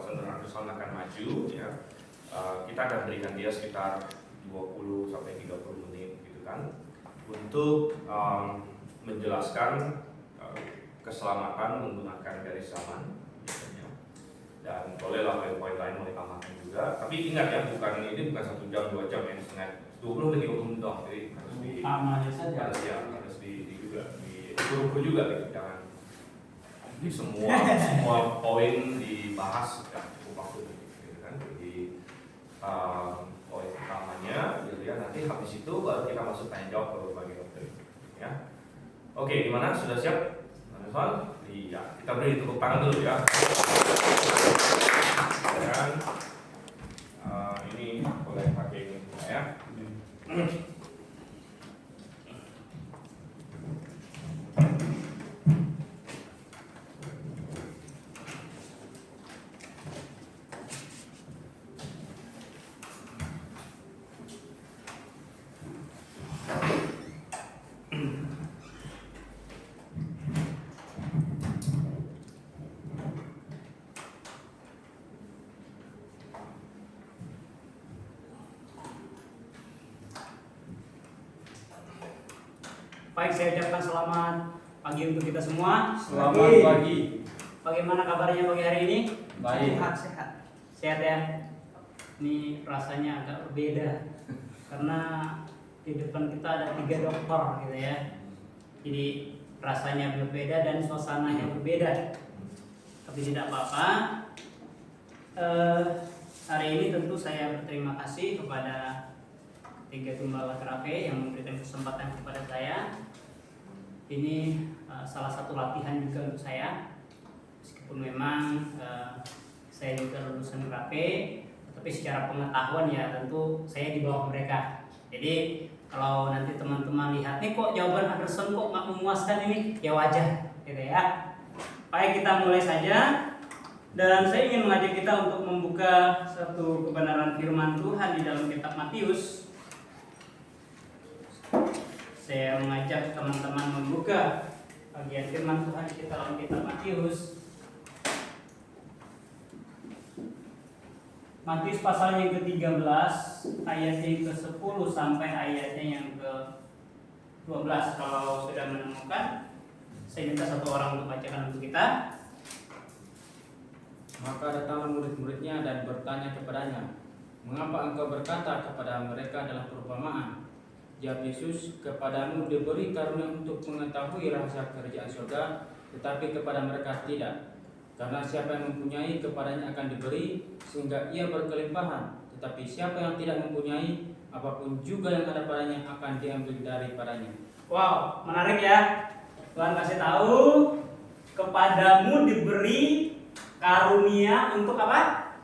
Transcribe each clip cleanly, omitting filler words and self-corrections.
Anderson akan maju ya. Kita akan berikan dia sekitar 20 sampai 30 menit gitu kan untuk menjelaskan keselamatan menggunakan garis zaman biasanya. Dan bolehlah poin-poin lain mau ditambahkan juga. Tapi ingat ya, ini bukan 1 jam 2 jam yang setengah 20 atau 30 menit doang. Jadi harus diukur juga gitu. Jangan di semua poin dibahas ya, cukup waktu gitu kan. Jadi poin utamanya gitu ya, nanti habis itu baru kita masuk tanya jawab ke berbagai topik ya. Oke, gimana? Sudah siap? Teman-teman? Iya, kita beri tepuk tangan dulu ya. Dan ini boleh pakai ini ya. Baik, saya ucapkan selamat pagi untuk kita semua. Selamat pagi. Bagaimana kabarnya pagi hari ini? Baik. Sehat ya. Ini rasanya agak berbeda karena di depan kita ada 3 dokter gitu ya. Jadi rasanya berbeda dan suasananya berbeda. Tapi tidak apa-apa. Hari ini tentu saya berterima kasih kepada 3 Gembala Kerape yang memberikan kesempatan kepada saya. Ini salah satu latihan juga untuk saya. Meskipun memang saya juga lulusan Kerape, tapi secara pengetahuan ya tentu saya di bawah mereka. Jadi kalau nanti teman-teman lihat nih kok jawaban Anderson kok nggak memuaskan ini, ya wajar gitu ya. Baik, kita mulai saja. Dan saya ingin mengajak kita untuk membuka satu kebenaran firman Tuhan di dalam kitab Matius. Saya mengajak teman-teman membuka bagian firman Tuhan di dalam kitab Matius. Matius pasal yang ke-13 ayatnya yang ke-10 sampai ayatnya yang ke-12. Kalau sudah menemukan, saya minta satu orang untuk bacakan untuk kita. Maka datanglah murid-muridnya dan bertanya kepadanya, "Mengapa engkau berkata kepada mereka dalam perumpamaan?" Jawab Yesus, "Kepadamu diberi karunia untuk mengetahui rahasia kerajaan surga, tetapi kepada mereka tidak. Karena siapa yang mempunyai, kepadanya akan diberi, sehingga ia berkelimpahan. Tetapi siapa yang tidak mempunyai, apapun juga yang ada padanya akan diambil daripadanya." Wow, menarik ya. Tuhan kasih tahu, kepadamu diberi karunia untuk apa?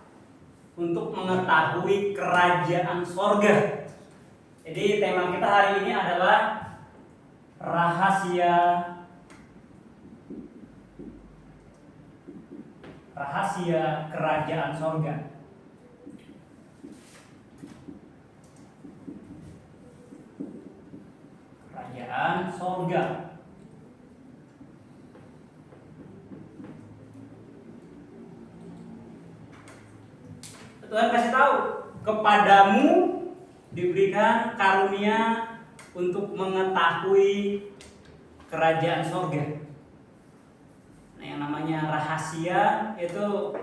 Untuk mengetahui kerajaan sorga. Jadi tema kita hari ini adalah rahasia kerajaan sorga. Kerajaan sorga. Tuhan kasih tahu, kepadamu diberikan karunia untuk mengetahui kerajaan sorga. Nah, yang namanya rahasia itu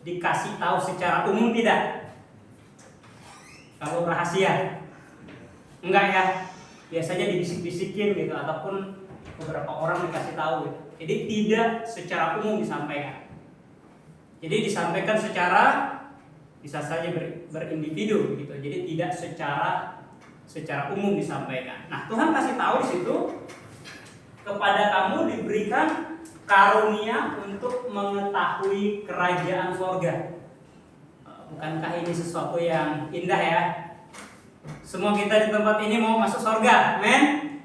dikasih tahu secara umum tidak? Kalau rahasia, enggak ya? Biasanya dibisik-bisikin gitu, ataupun beberapa orang dikasih tahu gitu. Jadi tidak secara umum disampaikan. Jadi disampaikan secara bisa saja berindividu gitu. Jadi tidak secara umum disampaikan. Nah, Tuhan kasih tahu di situ, kepada kamu diberikan karunia untuk mengetahui kerajaan sorga. Bukankah ini sesuatu yang indah ya? Semua kita di tempat ini mau masuk sorga, amin?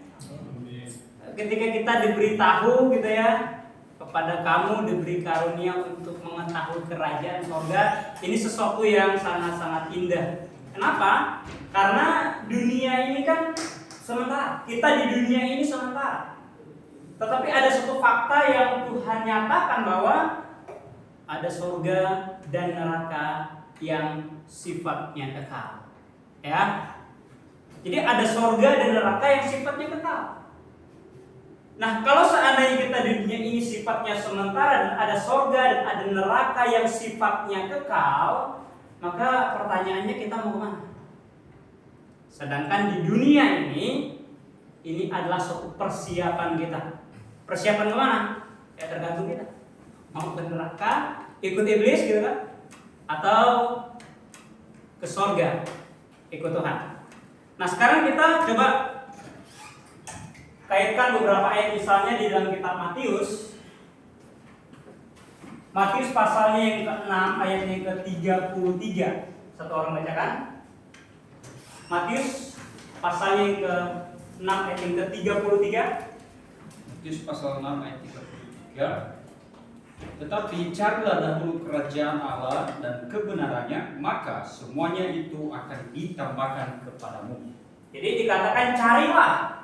Ketika kita diberitahu gitu ya, kepada kamu diberi karunia untuk mengetahui kerajaan sorga, ini sesuatu yang sangat-sangat indah. Kenapa? Karena dunia ini kan sementara. Kita di dunia ini sementara. Tetapi ada satu fakta yang Tuhan nyatakan bahwa ada sorga dan neraka yang sifatnya kekal. Ya. Jadi ada sorga dan neraka yang sifatnya kekal. Nah, kalau seandainya kita di dunia ini sifatnya sementara dan ada sorga dan ada neraka yang sifatnya kekal, maka pertanyaannya kita mau kemana? Sedangkan di dunia ini adalah suatu persiapan kita. Persiapan kemana? Ya tergantung kita. Mau ke neraka, ikut iblis gitu kan? Atau ke sorga, ikut Tuhan. Nah sekarang kita coba kaitkan beberapa ayat, misalnya di dalam kitab Matius. Matius pasalnya yang ke-6 ayatnya yang ke-33. Satu orang bacakan. Matius pasalnya yang ke-6 ayat yang ke-33. Matius pasal 6 ayat 33. Tetapi carilah dahulu kerajaan Allah dan kebenarannya, maka semuanya itu akan ditambahkan kepadamu. Jadi dikatakan carilah.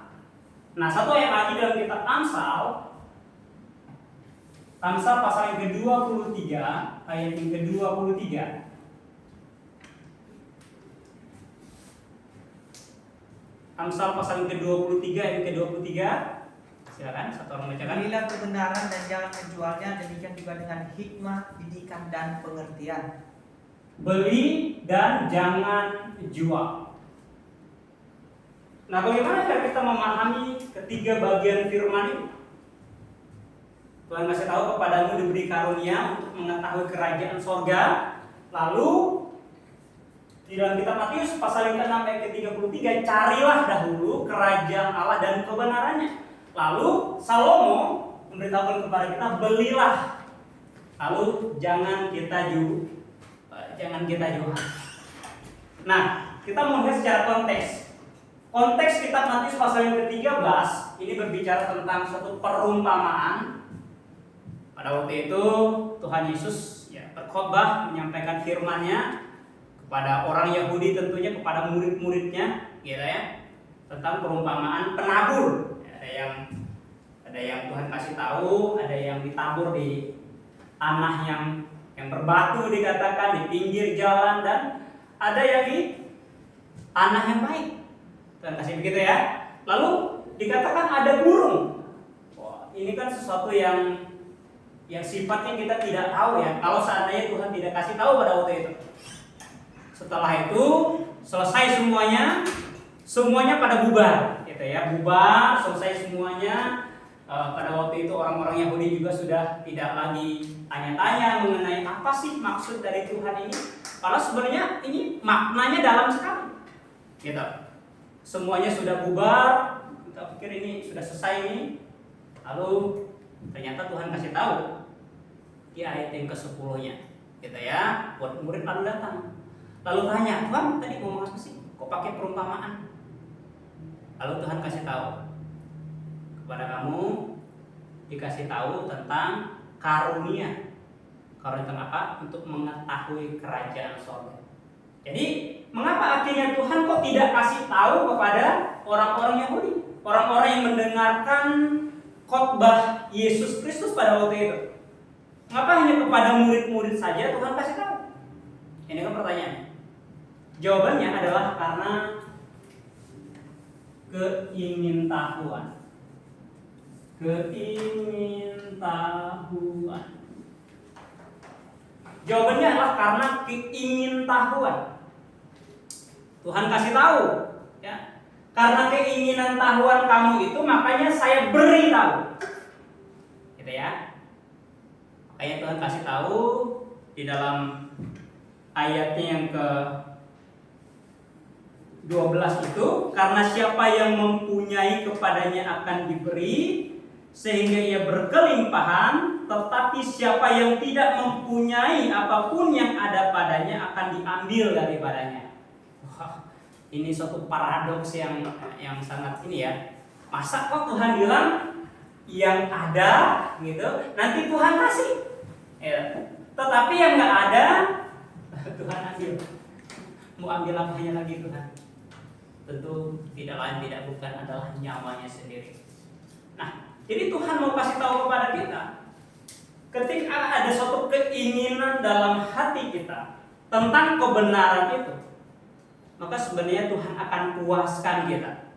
Nah, satu ayat lagi dalam kitab Amsal. Amsal pasal yang ke-23 ayat yang ke-23. Amsal pasal yang ke-23 ayat yang ke-23. Silakan satu orang bacakan. Belilah kebenaran dan jangan menjualnya, demikian juga dengan hikmah, didikan dan pengertian. Beli dan jangan jual. Nah, bagaimana cara kita memahami ketiga bagian firman ini? Tuhan kasih tahu kepadamu diberi karunia untuk mengetahui kerajaan sorga. Lalu di dalam kitab Matius pasal yang ke-6 ayat ke-33, carilah dahulu kerajaan Allah dan kebenarannya. Lalu Salomo memberitahukan kepada kita, belilah. Lalu jangan kita jual. Nah, kita mau lihat secara konteks. Konteks kitab Matius pasal yang ke-13 ini berbicara tentang suatu perumpamaan. Pada waktu itu Tuhan Yesus berkhotbah menyampaikan firman-Nya kepada orang Yahudi, tentunya kepada murid-muridnya, gitu ya, tentang perumpamaan penabur. Ada yang Tuhan kasih tahu, ada yang ditabur di tanah yang berbatu dikatakan, di pinggir jalan, dan ada yang di tanah yang baik. Tuhan kasih begitu ya. Lalu dikatakan ada burung. Wah, ini kan sesuatu yang sifatnya kita tidak tahu ya. Kalau seandainya Tuhan tidak kasih tahu pada waktu itu. Setelah itu selesai semuanya pada bubar, gitu ya. Bubar, selesai semuanya. Pada waktu itu orang-orang Yahudi juga sudah tidak lagi tanya-tanya mengenai apa sih maksud dari Tuhan ini. Karena sebenarnya ini maknanya dalam sekali, gitu. Semuanya sudah bubar, kita pikir ini sudah selesai ini. Lalu ternyata Tuhan kasih tahu di ayat yang ke-10-nya, gitu ya. Buat murid lalu datang, lalu tanya, Tuhan tadi ngomong apa sih? Kok pakai perumpamaan? Lalu Tuhan kasih tahu, kepada kamu dikasih tahu tentang karunia. Karunia tentang apa? Untuk mengetahui kerajaan sorga. Jadi mengapa akhirnya Tuhan kok tidak kasih tahu kepada orang-orang Yahudi, orang-orang yang mendengarkan khotbah Yesus Kristus pada waktu itu? Mengapa hanya kepada murid-murid saja Tuhan kasih tahu? Ini kan pertanyaannya. Jawabannya adalah karena keingintahuan. Jawabannya adalah karena keingintahuan. Tuhan kasih tahu, ya. Karena keinginan tahuan kamu itu, makanya saya beri tahu. Gitu ya. Makanya Tuhan kasih tahu di dalam ayatnya yang ke-12 itu, karena siapa yang mempunyai kepadanya akan diberi, sehingga ia berkelimpahan, tetapi siapa yang tidak mempunyai apapun yang ada padanya akan diambil daripadanya. Wah, ini suatu paradoks yang sangat ini ya. Masa kok Tuhan bilang yang ada gitu, nanti Tuhan kasih, ya. Tetapi yang nggak ada Tuhan ambil. Mau ambil apanya lagi Tuhan? Tentu tidak lain tidak bukan adalah nyawanya sendiri. Nah, jadi Tuhan mau kasih tahu kepada kita ketika ada suatu keinginan dalam hati kita tentang kebenaran itu, maka sebenarnya Tuhan akan puaskan kita.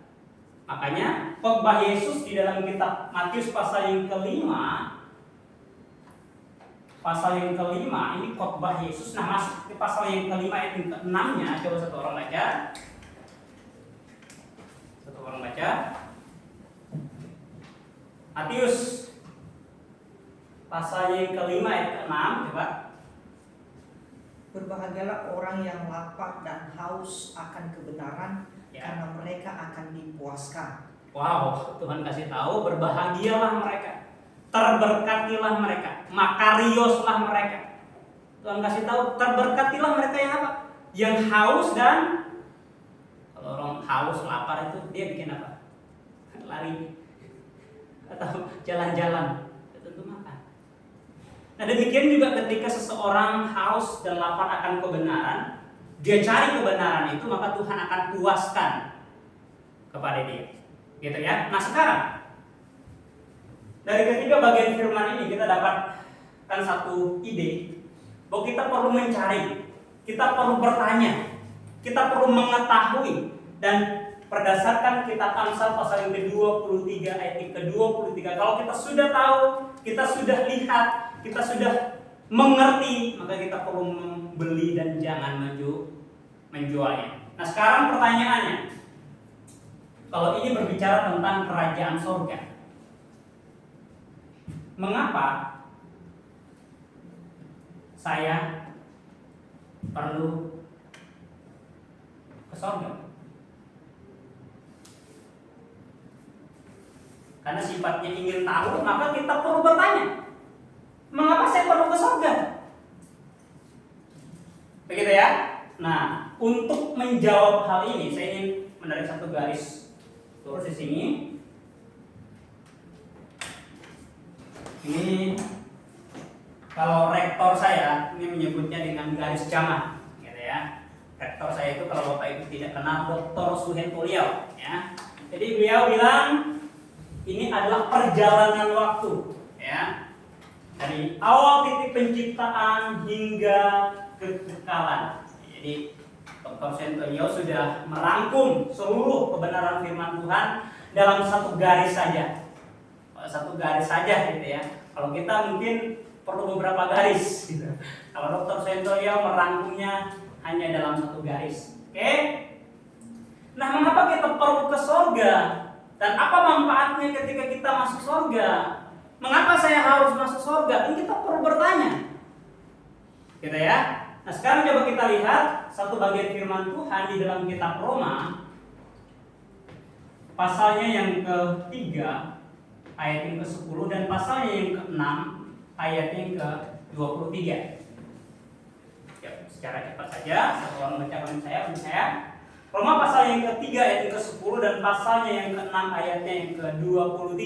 Makanya khotbah Yesus di dalam kitab Matius pasal yang kelima, ini khotbah Yesus. Nah, masuk ke pasal yang kelima ayat yang ke-6-nya, coba satu orang baca. Matius pasal yang kelima ayat ke-6, coba. Berbahagialah orang yang lapar dan haus akan kebenaran, karena mereka akan dipuaskan. Wow, Tuhan kasih tahu, berbahagialah mereka, terberkatilah mereka, makarioslah mereka. Tuhan kasih tahu, terberkatilah mereka yang apa? Yang haus dan, kalau orang haus lapar itu dia bikin apa? Lari atau jalan-jalan, tentu makan. Nah, demikian juga ketika seseorang haus dan lapar akan kebenaran, dia cari kebenaran itu, maka Tuhan akan puaskan kepada dia. Gitu ya. Nah, sekarang dari ketiga bagian firman ini kita dapatkan satu ide bahwa kita perlu mencari, kita perlu bertanya, kita perlu mengetahui, dan berdasarkan kitab Amsal pasal yang ke-23 ayat yang ke-23, kalau kita sudah tahu, kita sudah lihat, kita sudah mengerti, maka kita perlu membeli dan jangan menjualnya. Nah, sekarang pertanyaannya, kalau ini berbicara tentang kerajaan surga, mengapa saya perlu ke surga? Karena sifatnya ingin tahu, maka kita perlu bertanya, mengapa saya perlu ke surga? Begitu ya? Nah, untuk menjawab hal ini, saya ingin menarik satu garis lurus di sini. Ini kalau rektor saya ini menyebutnya dengan garis jamah, gitu ya. Rektor saya itu, kalau Bapak Ibu tidak kenal, Dr. Suhento Liao, ya. Jadi beliau bilang ini adalah perjalanan waktu, ya. Dari awal titik penciptaan hingga kekekalan. Jadi Dr. Suhento Liao sudah merangkum seluruh kebenaran firman Tuhan dalam satu garis saja. Satu garis saja gitu ya. Kalau kita mungkin perlu beberapa garis gitu. Kalau Dr. Suhento Liao merangkumnya hanya dalam satu garis. Oke? Nah, mengapa kita perlu ke surga? Dan apa manfaatnya ketika kita masuk surga? Mengapa saya harus masuk surga? Dan kita perlu bertanya. Gitu ya. Nah, sekarang coba kita lihat satu bagian firman Tuhan di dalam kitab Roma, pasalnya yang ke-3 ayat yang ke-10 dan pasalnya yang ke-6 ayat yang ke-23. Ya, secara cepat saja, satu orang bacakan saya. Roma pasal yang ke-3 ayat yang ke-10 dan pasalnya yang ke-6 ayatnya yang ke-23.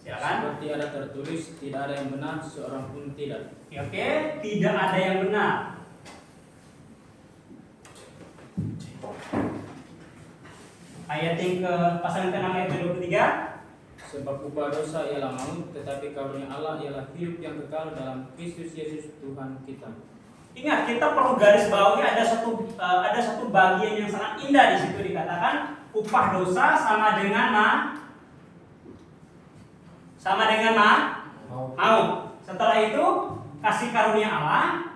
Silakan. Seperti ada tertulis, tidak ada yang benar, seorang pun tidak. Oke, tidak ada yang benar. Ayat yang ke pasal yang ke-6 ayat ke-23. Sebab upah dosa ialah maut, tetapi karunia Allah ialah hidup yang kekal dalam Kristus Yesus Tuhan kita. Ingat, kita perlu garis bawahi ada satu bagian yang sangat indah di situ, dikatakan upah dosa sama dengan maut. Setelah itu kasih karunia Allah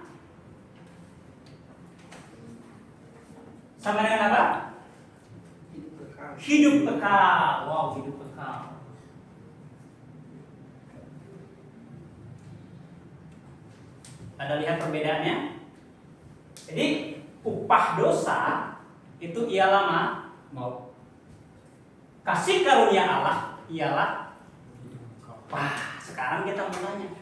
sama dengan apa? Hidup kekal. Wow, hidup kekal. Ada lihat perbedaannya? Jadi upah dosa itu ialah maut. Kasih karunia Allah ialah wah, sekarang kita bertanya,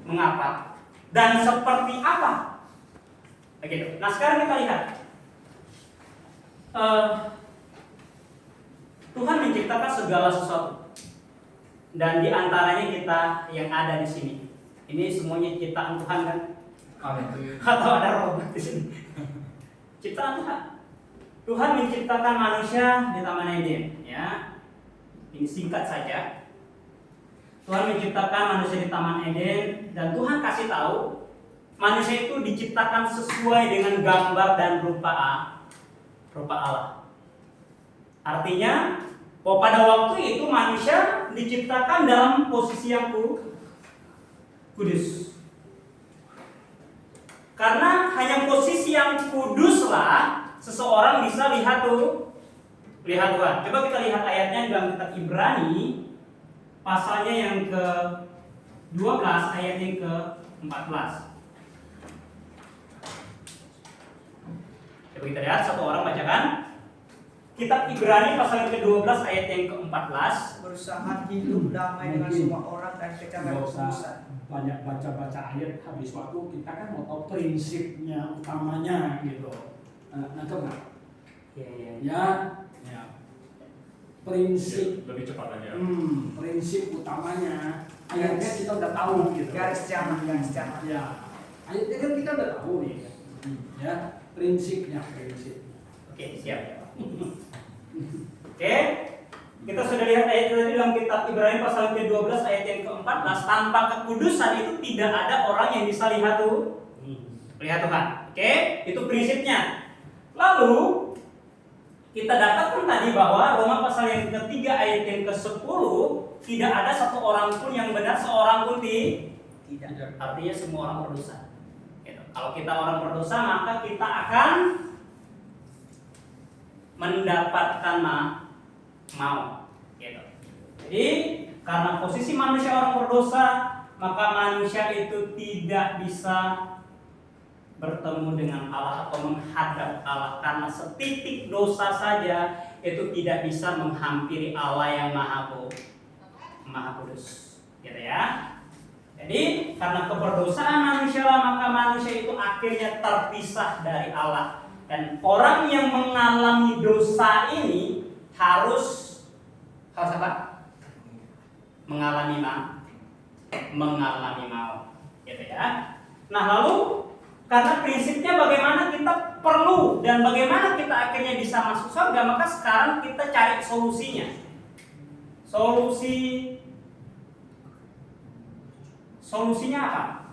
mengapa dan seperti apa? Begitu. Nah, sekarang kita lihat. Tuhan menciptakan segala sesuatu, dan di antaranya kita yang ada di sini. Ini semuanya ciptaan Tuhan kan? Amin. Atau ada robot di sini? Ciptaan Tuhan. Tuhan menciptakan manusia di Taman Eden, ya. Ini singkat saja. Tuhan menciptakan manusia di Taman Eden dan Tuhan kasih tahu manusia itu diciptakan sesuai dengan gambar dan rupa Allah. Artinya bahwa pada waktu itu manusia diciptakan dalam posisi yang kudus. Karena hanya posisi yang kuduslah seseorang bisa lihat Tuhan. Coba kita lihat ayatnya dalam kitab Ibrani pasalnya yang ke-12 ayat yang ke-14. Coba kita lihat, satu orang bacakan. Kitab Ibrani pasal yang ke-12 ayat yang ke-14. Berusaha hidup damai dengan semua orang dan kejagaan Nggak usah kekudusan. banyak baca ayat habis waktu, kita kan mau tahu prinsipnya utamanya gitu. Nangkep nggak? Ya, prinsip lebih cepat aja. prinsip utamanya ayatnya kita udah tahu gitu. Garis jangan. Ya, ayatnya kan kita udah tahu nih. Ya, prinsipnya. Oke, siap. Oke, kita sudah lihat ayat tadi dalam kitab Ibrani pasal ke-12 ayat yang ke-14. Tanpa kekudusan itu tidak ada orang yang bisa lihat Tuhan. Oke, itu prinsipnya. Lalu kita dapatkan tadi bahwa Roma pasal yang ke-3 ayat yang ke-10 tidak ada satu orang pun yang benar, seorang pun tidak. Artinya semua orang berdosa. Gitu. Kalau kita orang berdosa maka kita akan mendapatkan maut. Gitu. Jadi karena posisi manusia orang berdosa, maka manusia itu tidak bisa bertemu dengan Allah atau menghadap Allah, karena setitik dosa saja itu tidak bisa menghampiri Allah yang maha kudus. Gitu ya. Jadi karena keberdosaan manusia, maka manusia itu akhirnya terpisah dari Allah. Dan orang yang mengalami dosa ini harus apa? Mengalami maut, gitu ya. Nah, lalu karena prinsipnya bagaimana kita perlu dan bagaimana kita akhirnya bisa masuk surga, maka sekarang kita cari solusinya. Solusinya apa?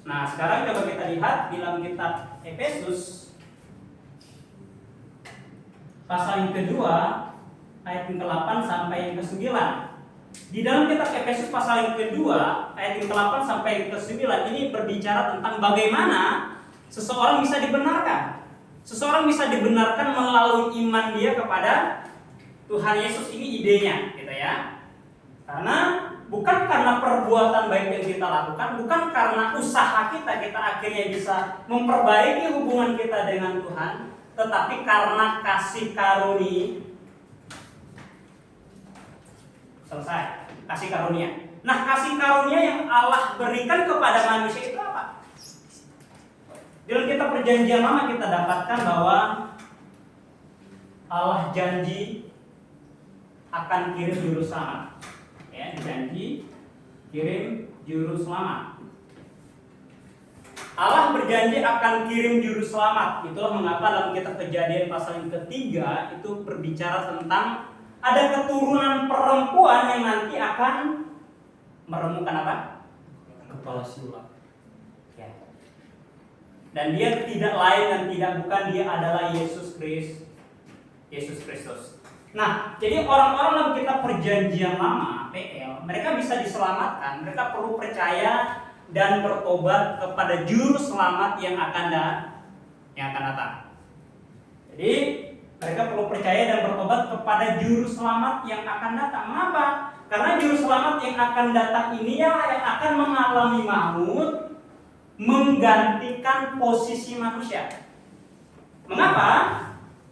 Nah, sekarang coba kita lihat di dalam kitab Efesus pasal yang kedua ayat yang ke-8 sampai yang ke-9. Di dalam kitab Efesus pasal yang kedua ayat yang ke-8 sampai yang ke-9 ini berbicara tentang bagaimana seseorang bisa dibenarkan. Seseorang bisa dibenarkan melalui iman dia kepada Tuhan Yesus. Ini idenya, gitu ya. Karena bukan karena perbuatan baik yang kita lakukan, bukan karena usaha kita akhirnya bisa memperbaiki hubungan kita dengan Tuhan, tetapi karena kasih karunia. Selesai, kasih karunia. Nah, kasih karunia yang Allah berikan kepada manusia itu apa? Dalam kitab Perjanjian Lama kita dapatkan bahwa Allah janji akan kirim juru selamat. Ya, janji kirim juru selamat. Allah berjanji akan kirim juru selamat. Itulah mengapa dalam kitab Kejadian pasal yang ketiga itu berbicara tentang ada keturunan perempuan yang nanti akan meremukkan apa? Kepala siulang. Ya. Dan dia tidak lain dan tidak bukan, dia adalah Yesus Kristus. Nah, jadi orang-orang dalam kitab Perjanjian Lama, PL, mereka bisa diselamatkan. Mereka perlu percaya dan bertobat kepada juru selamat yang akan datang. Jadi mereka perlu percaya dan bertobat kepada juru selamat yang akan datang. Mengapa? Karena juru selamat yang akan datang ini yang akan mengalami maut, menggantikan posisi manusia. Mengapa?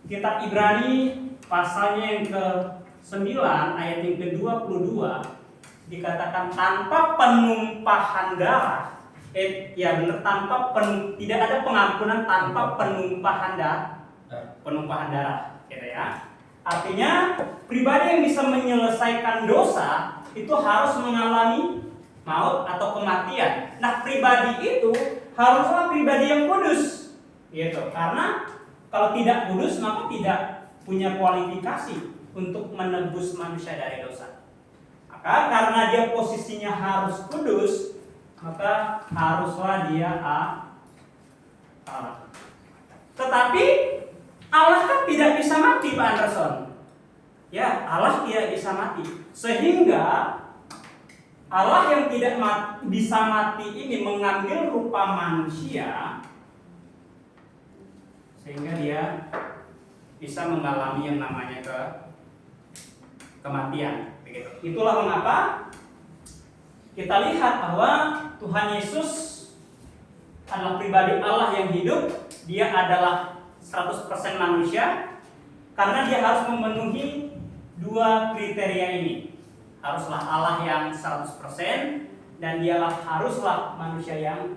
Kitab Ibrani pasalnya yang ke-9 ayat yang ke-22 dikatakan tanpa penumpahan darah. Tidak ada pengampunan tanpa penumpahan darah, gitu ya. Artinya pribadi yang bisa menyelesaikan dosa itu harus mengalami maut atau kematian. Nah, pribadi itu haruslah pribadi yang kudus, gitu. Karena kalau tidak kudus maka tidak punya kualifikasi untuk menebus manusia dari dosa. Maka karena dia posisinya harus kudus, maka haruslah dia Allah. Tetapi Allah kan tidak bisa mati, Pak Anderson. Ya, Allah tidak bisa mati. Sehingga Allah yang tidak bisa mati ini mengambil rupa manusia, sehingga dia bisa mengalami yang namanya kematian. Begitu. Itulah mengapa kita lihat bahwa Tuhan Yesus adalah pribadi Allah yang hidup. Dia adalah 100% manusia, karena dia harus memenuhi dua kriteria ini. Haruslah Allah yang 100% dan dialah haruslah manusia yang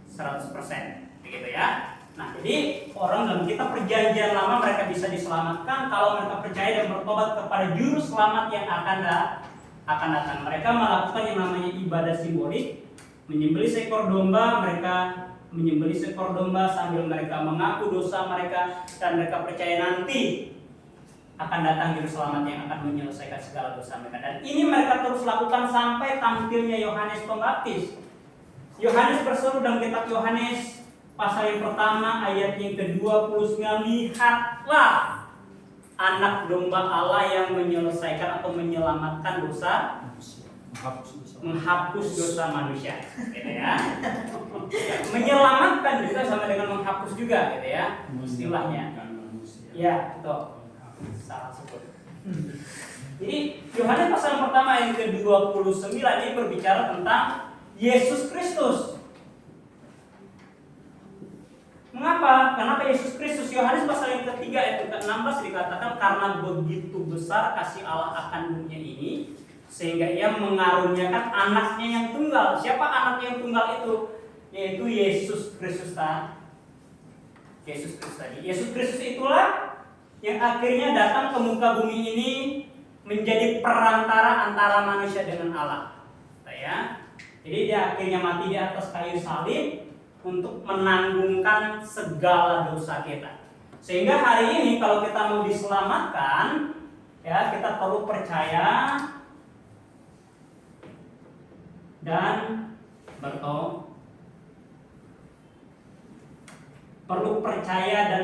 100%. Begitu ya. Nah, jadi orang dalam kitab perjanjian lama mereka bisa diselamatkan kalau mereka percaya dan bertobat kepada juru selamat yang akan datang. Mereka melakukan yang namanya ibadah simbolik, menyembelih seekor domba. Mereka menyembelih seekor domba sambil mereka mengaku dosa mereka, dan mereka percaya nanti akan datang juru selamat yang akan menyelesaikan segala dosa mereka. Dan ini mereka terus lakukan sampai tampilnya Yohanes Pembaptis. Yohanes berseru dalam kitab Yohanes pasal yang pertama ayat yang ke-29, lihatlah anak domba Allah yang menyelesaikan atau menyelamatkan dosa, menghapus dosa manusia, gitu ya. Menyelamatkan juga sama dengan menghapus juga, gitu ya, istilahnya. Ya, itu salah sebut. Jadi Yohanes pasal yang pertama ayat ke-29 ini berbicara tentang Yesus Kristus. Mengapa? Kenapa Yesus Kristus? Yohanes pasal yang ketiga ayat ke-16 dikatakan karena begitu besar kasih Allah akan dunia ini sehingga ia mengaruniakan anaknya yang tunggal. Siapa anaknya yang tunggal itu? Yaitu Yesus Kristus tadi. Yesus Kristus itulah yang akhirnya datang ke muka bumi ini menjadi perantara antara manusia dengan Allah. Ya. Jadi dia akhirnya mati di atas kayu salib untuk menanggungkan segala dosa kita. Sehingga hari ini kalau kita mau diselamatkan, ya kita perlu percaya dan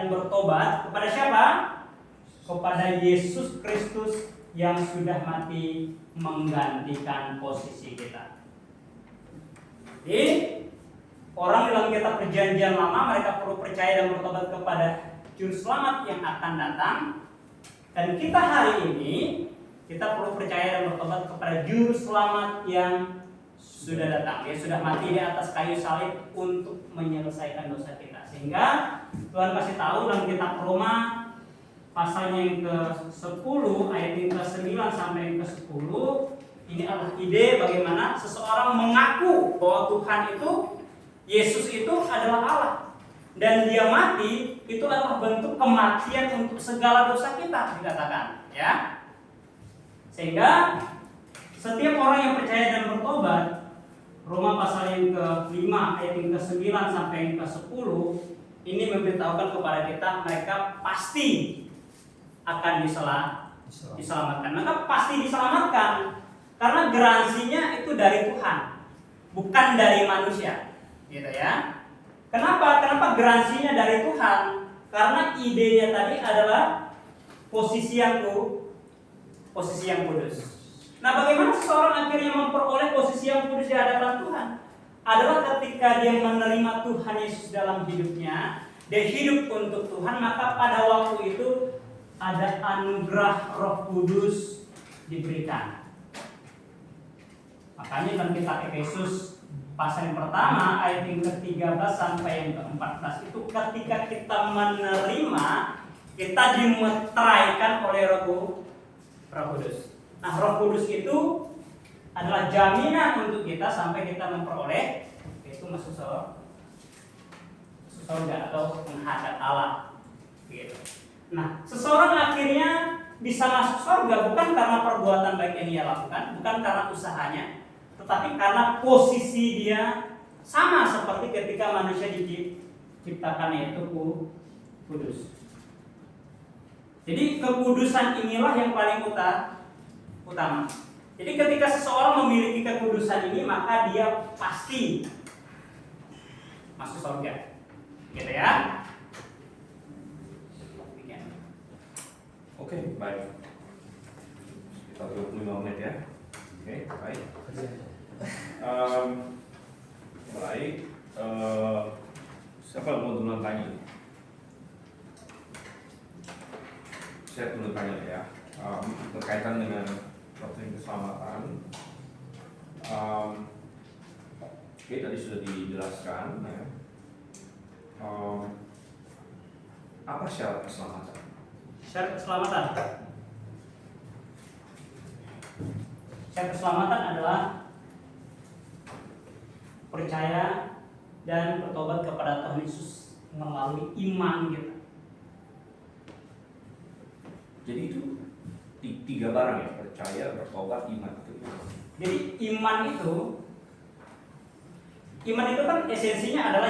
bertobat kepada siapa? Kepada Yesus Kristus yang sudah mati menggantikan posisi kita. Jadi orang dalam kitab perjanjian lama mereka perlu percaya dan bertobat kepada juru selamat yang akan datang. Dan kita hari ini kita perlu percaya dan bertobat kepada juru selamat yang sudah datang. Dia sudah mati di atas kayu salib untuk menyelesaikan dosa kita. Sehingga Tuhan kasih tahu dalam kitab Roma pasalnya yang ke-10 ayat yang ke-9 sampai yang ke-10, ini adalah ide bagaimana seseorang mengaku bahwa Tuhan itu, Yesus itu adalah Allah, dan dia mati itu adalah bentuk kematian untuk segala dosa kita, dikatakan, ya. Sehingga setiap orang yang percaya dan bertobat, Roma pasal yang ke-5 ayat yang ke-9 sampai yang ke-10, ini memberitahukan kepada kita mereka pasti akan diselamatkan. Maka pasti diselamatkan karena garansinya itu dari Tuhan, bukan dari manusia, gitu ya. Kenapa garansinya dari Tuhan? Karena idenya tadi adalah posisi yang kudus. Nah, bagaimana seseorang akhirnya memperoleh posisi yang kudus di hadapan Tuhan? Adalah ketika dia menerima Tuhan Yesus dalam hidupnya, dia hidup untuk Tuhan, maka pada waktu itu ada anugerah Roh Kudus diberikan. Makanya dalam kitab Efesus pasal yang pertama ayat yang ke-13 sampai yang ke-14 itu ketika kita menerima, kita dimeteraikan oleh Roh Kudus. Nah, Roh Kudus itu adalah jaminan untuk kita sampai kita memperoleh itu masuk surga atau menghadap Allah. Gitu. Nah, seseorang akhirnya bisa masuk surga bukan karena perbuatan baik yang dia lakukan, bukan karena usahanya, tetapi karena posisi dia sama seperti ketika manusia diciptakan, yaitu kudus. Jadi kekudusan inilah yang paling utama. Jadi ketika seseorang memiliki kekudusan ini, maka dia pasti masuk surga. Gitu ya. Oke, baik. Kita 25 menit ya. Oke, baik. Baik. Siapa yang mau duluan tanya? Saya dulu tanya ya. Berkaitan dengan doktrin keselamatan. Oke, tadi sudah dijelaskan ya. Apa syarat keselamatan? Syarat keselamatan. Syarat keselamatan adalah percaya dan bertobat kepada Tuhan Yesus melalui iman kita. Jadi itu tiga barang ya, percaya, bertobat, iman itu. Jadi iman itu kan esensinya adalah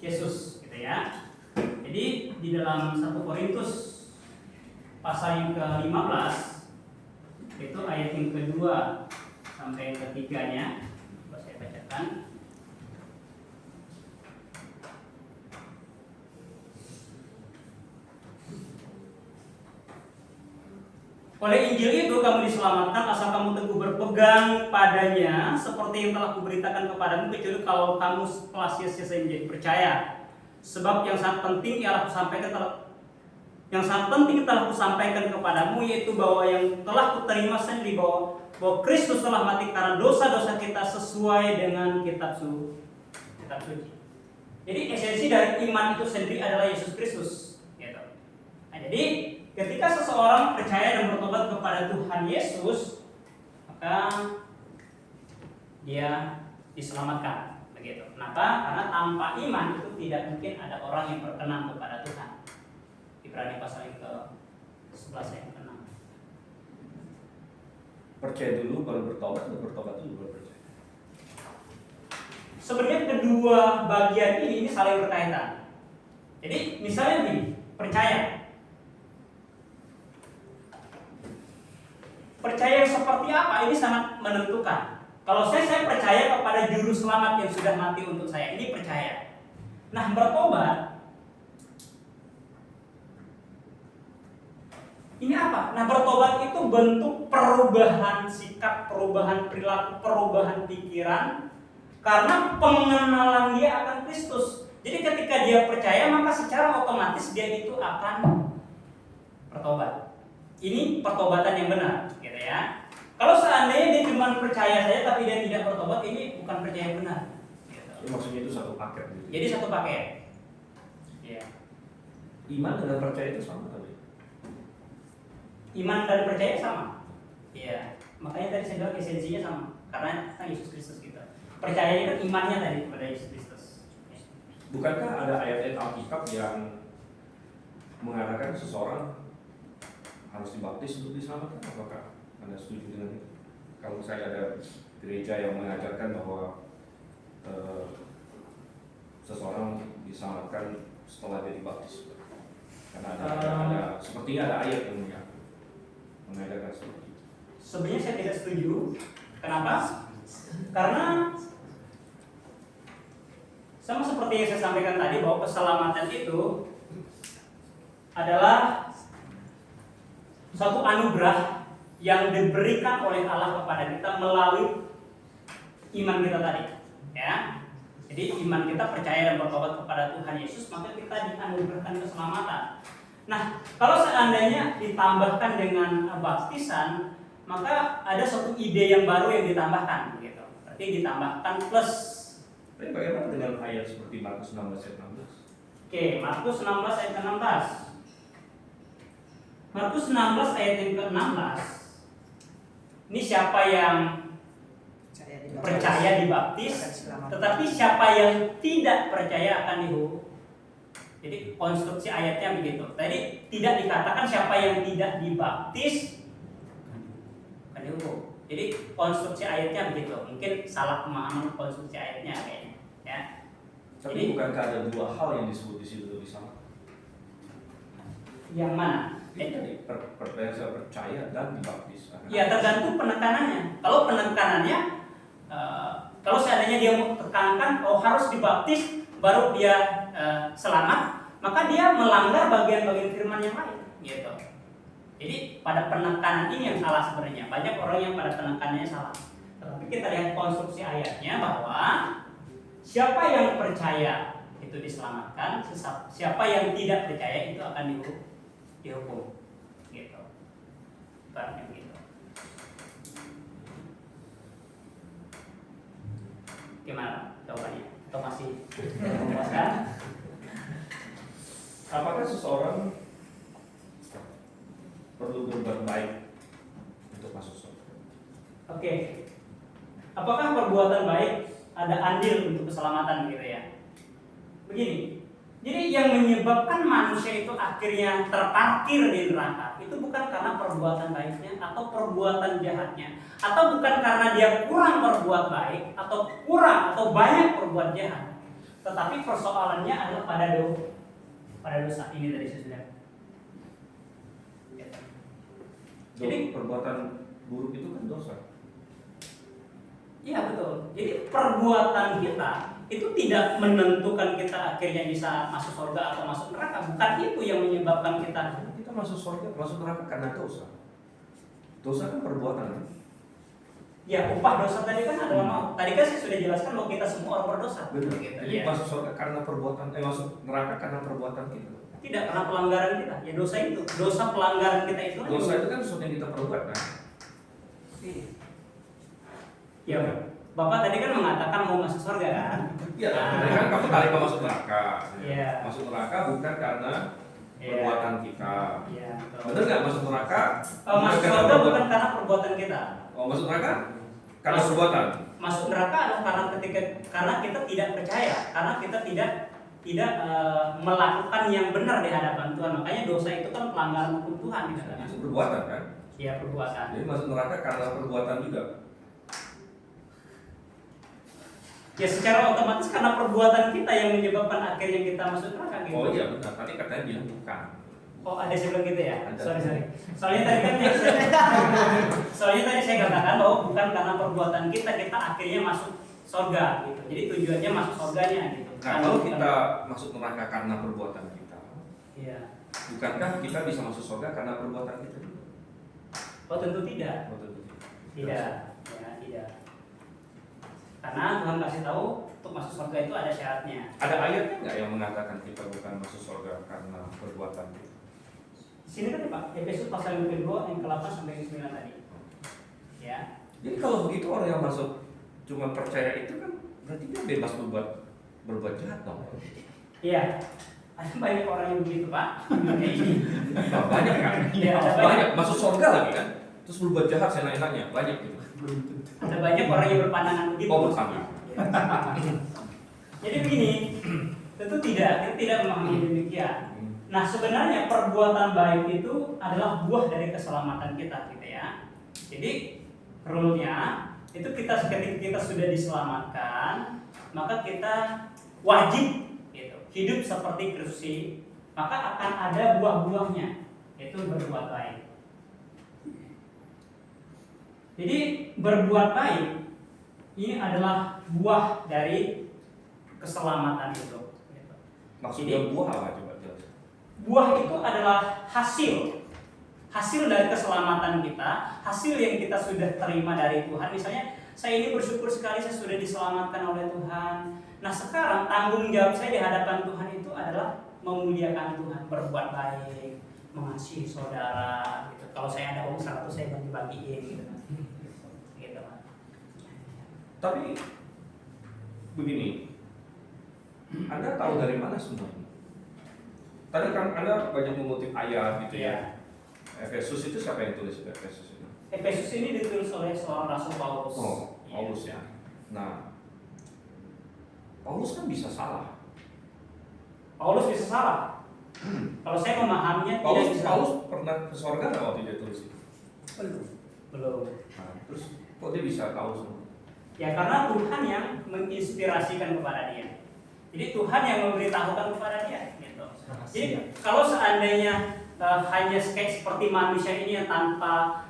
Yesus, gitu ya. Jadi di dalam 1 Korintus pasal yang ke-15 itu ayat yang kedua sampai yang ketiganya, coba saya bacakan. Oleh Injil itu kamu diselamatkan asal kamu teguh berpegang padanya seperti yang telah kuberitakan kepadamu, kecuali kalau kamu telah sia-sia menjadi percaya. Sebab yang sangat penting telah kusampaikan kepadamu, yaitu bahwa yang telah kuterima sendiri, bahwa Kristus telah mati karena dosa-dosa kita sesuai dengan kitab suci. Jadi esensi dari iman itu sendiri adalah Yesus Kristus, gitu. Nah, jadi ketika seseorang percaya dan bertobat kepada Tuhan Yesus, maka dia diselamatkan, begitu. Kenapa? Karena tanpa iman itu tidak mungkin ada orang yang berkenan kepada Tuhan. Ibrani pasal yang ke-11 ayat ke-6. Percaya dulu baru bertobat, atau bertobat dulu baru percaya? Sebenarnya kedua bagian ini saling berkaitan. Jadi misalnya nih, percaya yang seperti apa ini sangat menentukan. Kalau saya percaya kepada juru selamat yang sudah mati untuk saya, ini percaya. Nah, bertobat ini apa? Nah, bertobat itu bentuk perubahan sikap, perubahan perilaku, perubahan pikiran karena pengenalan dia akan Kristus. Jadi ketika dia percaya, maka secara otomatis dia itu akan bertobat. Ini pertobatan yang benar, gitu ya. Kalau seandainya dia cuma percaya saja tapi dia tidak bertobat, ini bukan percaya yang benar. Gitu. Jadi maksudnya itu satu paket gitu. Jadi satu paket. Ya. Iman dengan percaya itu sama tadi. Iman dan percaya sama. Iya. Makanya tadi saya bilang esensinya sama. Karena Yesus Kristus kita. Percayanya kan imannya tadi kepada Yesus Kristus. Ya. Bukankah ada ayat-ayat Alkitab yang mengatakan seseorang harus dibaptis untuk diselamatkan? Apakah Anda setuju dengan itu? Kalau saya ada gereja yang mengajarkan bahwa seseorang diselamatkan setelah dia dibaptis, karena ada sepertinya ada ayat yang mengajarkan seperti itu. Sebenarnya saya tidak setuju. Kenapa? Karena sama seperti yang saya sampaikan tadi, bahwa keselamatan itu adalah suatu anugerah yang diberikan oleh Allah kepada kita melalui iman kita tadi, ya. Jadi iman kita percaya dan bertobat kepada Tuhan Yesus, maka kita dianugerahkan keselamatan. Nah, kalau seandainya ditambahkan dengan baptisan, maka ada suatu ide yang baru yang ditambahkan, gitu. Berarti ditambahkan plus. Tapi bagaimana dengan ayat seperti Markus 16 ayat 16? Oke, Markus 16 ayat 16. Markus 16 ayat yang ke-16. Ini siapa yang percaya dibaptis, tetapi siapa yang tidak percaya akan dihukum. Jadi konstruksi ayatnya begitu. Tadi tidak dikatakan siapa yang tidak dibaptis akan dihukum. Jadi konstruksi ayatnya begitu. Mungkin salah pemahaman konstruksi ayatnya kayaknya, ya. Tapi bukankah ada dua hal yang disebut di situ lebih sama? Yang mana? percaya dan dibaptis. Ya tergantung penekanannya. Kalau penekanannya, kalau seandainya dia mau tekankan, oh harus dibaptis baru dia selamat, maka dia melanggar bagian-bagian firman yang lain, gitu. Jadi pada penekanan ini yang salah sebenarnya. Banyak orang yang pada penekanannya salah. Tetapi kita lihat konstruksi ayatnya bahwa siapa yang percaya itu diselamatkan, siapa yang tidak percaya itu akan dihukum, gitu. Barangnya begitu. Gimana jawabannya? Atau masih memuaskan? Apakah seseorang perlu berbuat baik untuk masuk surga? Oke. Apakah perbuatan baik ada andil untuk keselamatan gitu ya? Begini. Jadi yang menyebabkan manusia itu akhirnya terparkir di neraka itu bukan karena perbuatan baiknya atau perbuatan jahatnya, atau bukan karena dia kurang berbuat baik atau kurang atau banyak berbuat jahat. Tetapi persoalannya adalah pada dosa ini tadi saya sudah. Jadi perbuatan buruk itu kan dosa. Iya betul. Jadi perbuatan kita itu tidak menentukan kita akhirnya bisa masuk surga atau masuk neraka. Bukan itu yang menyebabkan kita Masuk surga, masuk neraka karena dosa. Dosa kan perbuatan kan? ya upah dosa tadi kan adalah maut. Tadi kan saya sudah jelaskan bahwa kita semua orang berdosa. Benar. Gitu, Jadi ya. masuk surga karena perbuatan, masuk neraka karena perbuatan kita. Tidak karena pelanggaran kita. Ya dosa itu, dosa pelanggaran kita itu. Dosa itu kan sesuatu yang kita perbuat kan? Ya, Bapak tadi kan mengatakan mau masuk surga kan? Iya. Tadi kan kamu tarik ke masuk neraka. Iya. Masuk neraka bukan karena perbuatan kita. Iya. Benar nggak masuk neraka? Masuk karena surga perbuatan- bukan karena perbuatan kita. Oh, masuk neraka karena perbuatan. Masuk neraka adalah karena kita tidak percaya, karena kita tidak melakukan yang benar di hadapan Tuhan. Makanya dosa itu kan pelanggaran hukum Tuhan gitu kan. Itu perbuatan kan? Ya perbuatan. Jadi masuk neraka karena perbuatan juga. Ya secara otomatis karena perbuatan kita yang menyebabkan akhirnya kita masuk neraka gitu. Oh iya benar. Tadi katanya bilang bukan. Oh ada yang bilang gitu ya? Ada. Sorry. Soalnya tadi kan soalnya tadi saya katakan bahwa bukan karena perbuatan kita akhirnya masuk surga gitu. Jadi tujuannya masuk surganya gitu. Nah, kalau kita masuk neraka karena perbuatan kita, Iya. bukankah kita bisa masuk surga karena perbuatan kita juga? Oh tentu tidak. Oh, tentu. Tidak. Ya, tidak. Karena Tuhan kasih tahu untuk masuk surga itu ada syaratnya. Ada ayatnya nggak yang mengatakan kita bukan masuk surga karena perbuatan kita? Di sini kan Pak, Efesus pasal yang kedua yang ke-8 sampai ke 9 tadi. Ya. Jadi kalau begitu orang yang masuk cuma percaya itu kan berarti dia bebas berbuat jahat dong. Iya. Ada banyak orang yang begitu Pak. Kayak ini. Nah, banyak kan? Iya, ada Banyak masuk surga lagi kan? Terus berbuat jahat seenak-enaknya banyak gitu. Ada banyak orang yang berpandangan begitu. Oh, berpandangan. Jadi begini, tentu kita tidak memahami demikian. Nah sebenarnya perbuatan baik itu adalah buah dari keselamatan kita gitu ya. Jadi rule-nya itu ketika kita sudah diselamatkan, maka kita wajib gitu, hidup seperti Kristus, maka akan ada buah-buahnya, itu berbuat baik. Jadi berbuat baik ini adalah buah dari keselamatan itu. Maksudnya buah apa coba jelas? Buah itu adalah hasil dari keselamatan kita, hasil yang kita sudah terima dari Tuhan. Misalnya saya ini bersyukur sekali saya sudah diselamatkan oleh Tuhan. Nah sekarang tanggung jawab saya di hadapan Tuhan itu adalah memuliakan Tuhan, berbuat baik, mengasihi saudara gitu. Kalau saya ada uang 100 saya bagi-bagiin gitu. Gitu Pak. Tapi begini, Anda tahu dari mana semua ini? Tadi kan Anda banyak mengutip ayat gitu ya. Efesus itu siapa yang tulis Efesus itu? Efesus ini ditulis oleh seorang Rasul Paulus. Oh, Paulus ya. Nah, Paulus kan bisa salah. Paulus bisa salah. Kalau saya memahaminya tidak bisa. Paulus pernah ke surga nggak waktu dia tulis itu? Belum. Nah, terus kok dia bisa tahu semua? Ya karena Tuhan yang menginspirasikan kepada dia. Jadi Tuhan yang memberitahukan kepada dia gitu. Jadi kalau seandainya hanya kayak seperti manusia ini yang tanpa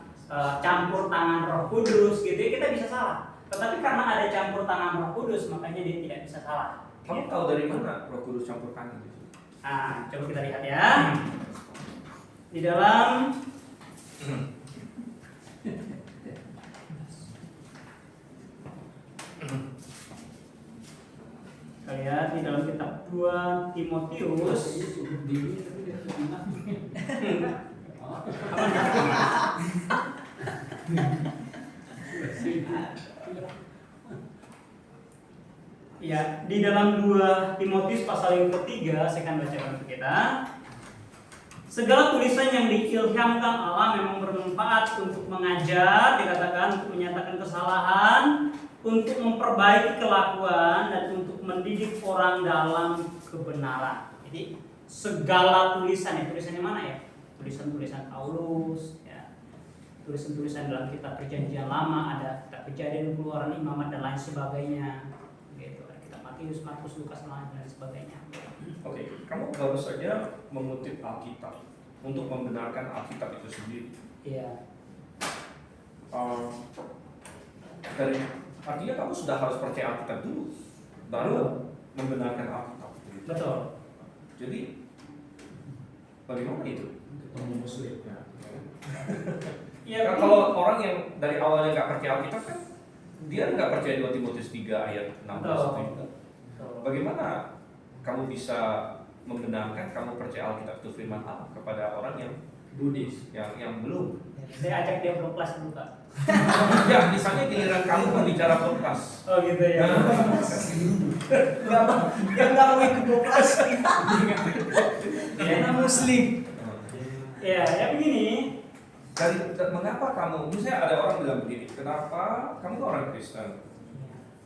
campur tangan Roh Kudus gitu ya, kita bisa salah. Tetapi karena ada campur tangan Roh Kudus, makanya dia tidak bisa salah. Kamu tahu dari mana Roh Kudus campur tangan? Nah, coba kita lihat ya. Di dalam kita lihat di dalam kitab 2 Timotius. Ya, di dalam 2 Timotius pasal yang ketiga, saya akan bacakan untuk kita. Segala tulisan yang diilhamkan Allah memang bermanfaat untuk mengajar, dikatakan untuk menyatakan kesalahan, untuk memperbaiki kelakuan, dan untuk mendidik orang dalam kebenaran. Jadi segala tulisan, ya tulisannya mana ya? Tulisan-tulisan Paulus, ya. Tulisan-tulisan dalam kitab Perjanjian Lama, ada kitab Kejadian, Keluaran, Imamat, dan lain sebagainya. Gitu. Matius, Markus, Lukas, dan sebagainya. Oke, kamu baru saja mengutip Alkitab untuk membenarkan Alkitab itu sendiri. Iya. Dari artinya kamu sudah harus percaya Alkitab dulu, baru membenarkan Alkitab. Betul. Jadi bagaimana itu? Ketemu muslim ya. Ya, Nah, kalau orang yang dari awalnya nggak percaya Alkitab kan, dia nggak percaya 2 Timotius 3 ayat 16 itu. Bagaimana kamu bisa membenarkan kamu percaya Alkitab itu firman Allah kepada orang yang Buddhis. yang belum? Saya ajak dia berkelas dulu, Pak. Ya, misalnya giliran kamu berbicara podcast. Oh gitu ya. Yang nggak mau ikut kelas karena muslim. Ya begini. Mengapa kamu? Misalnya ada orang bilang begini, kenapa kamu tuh orang Kristen?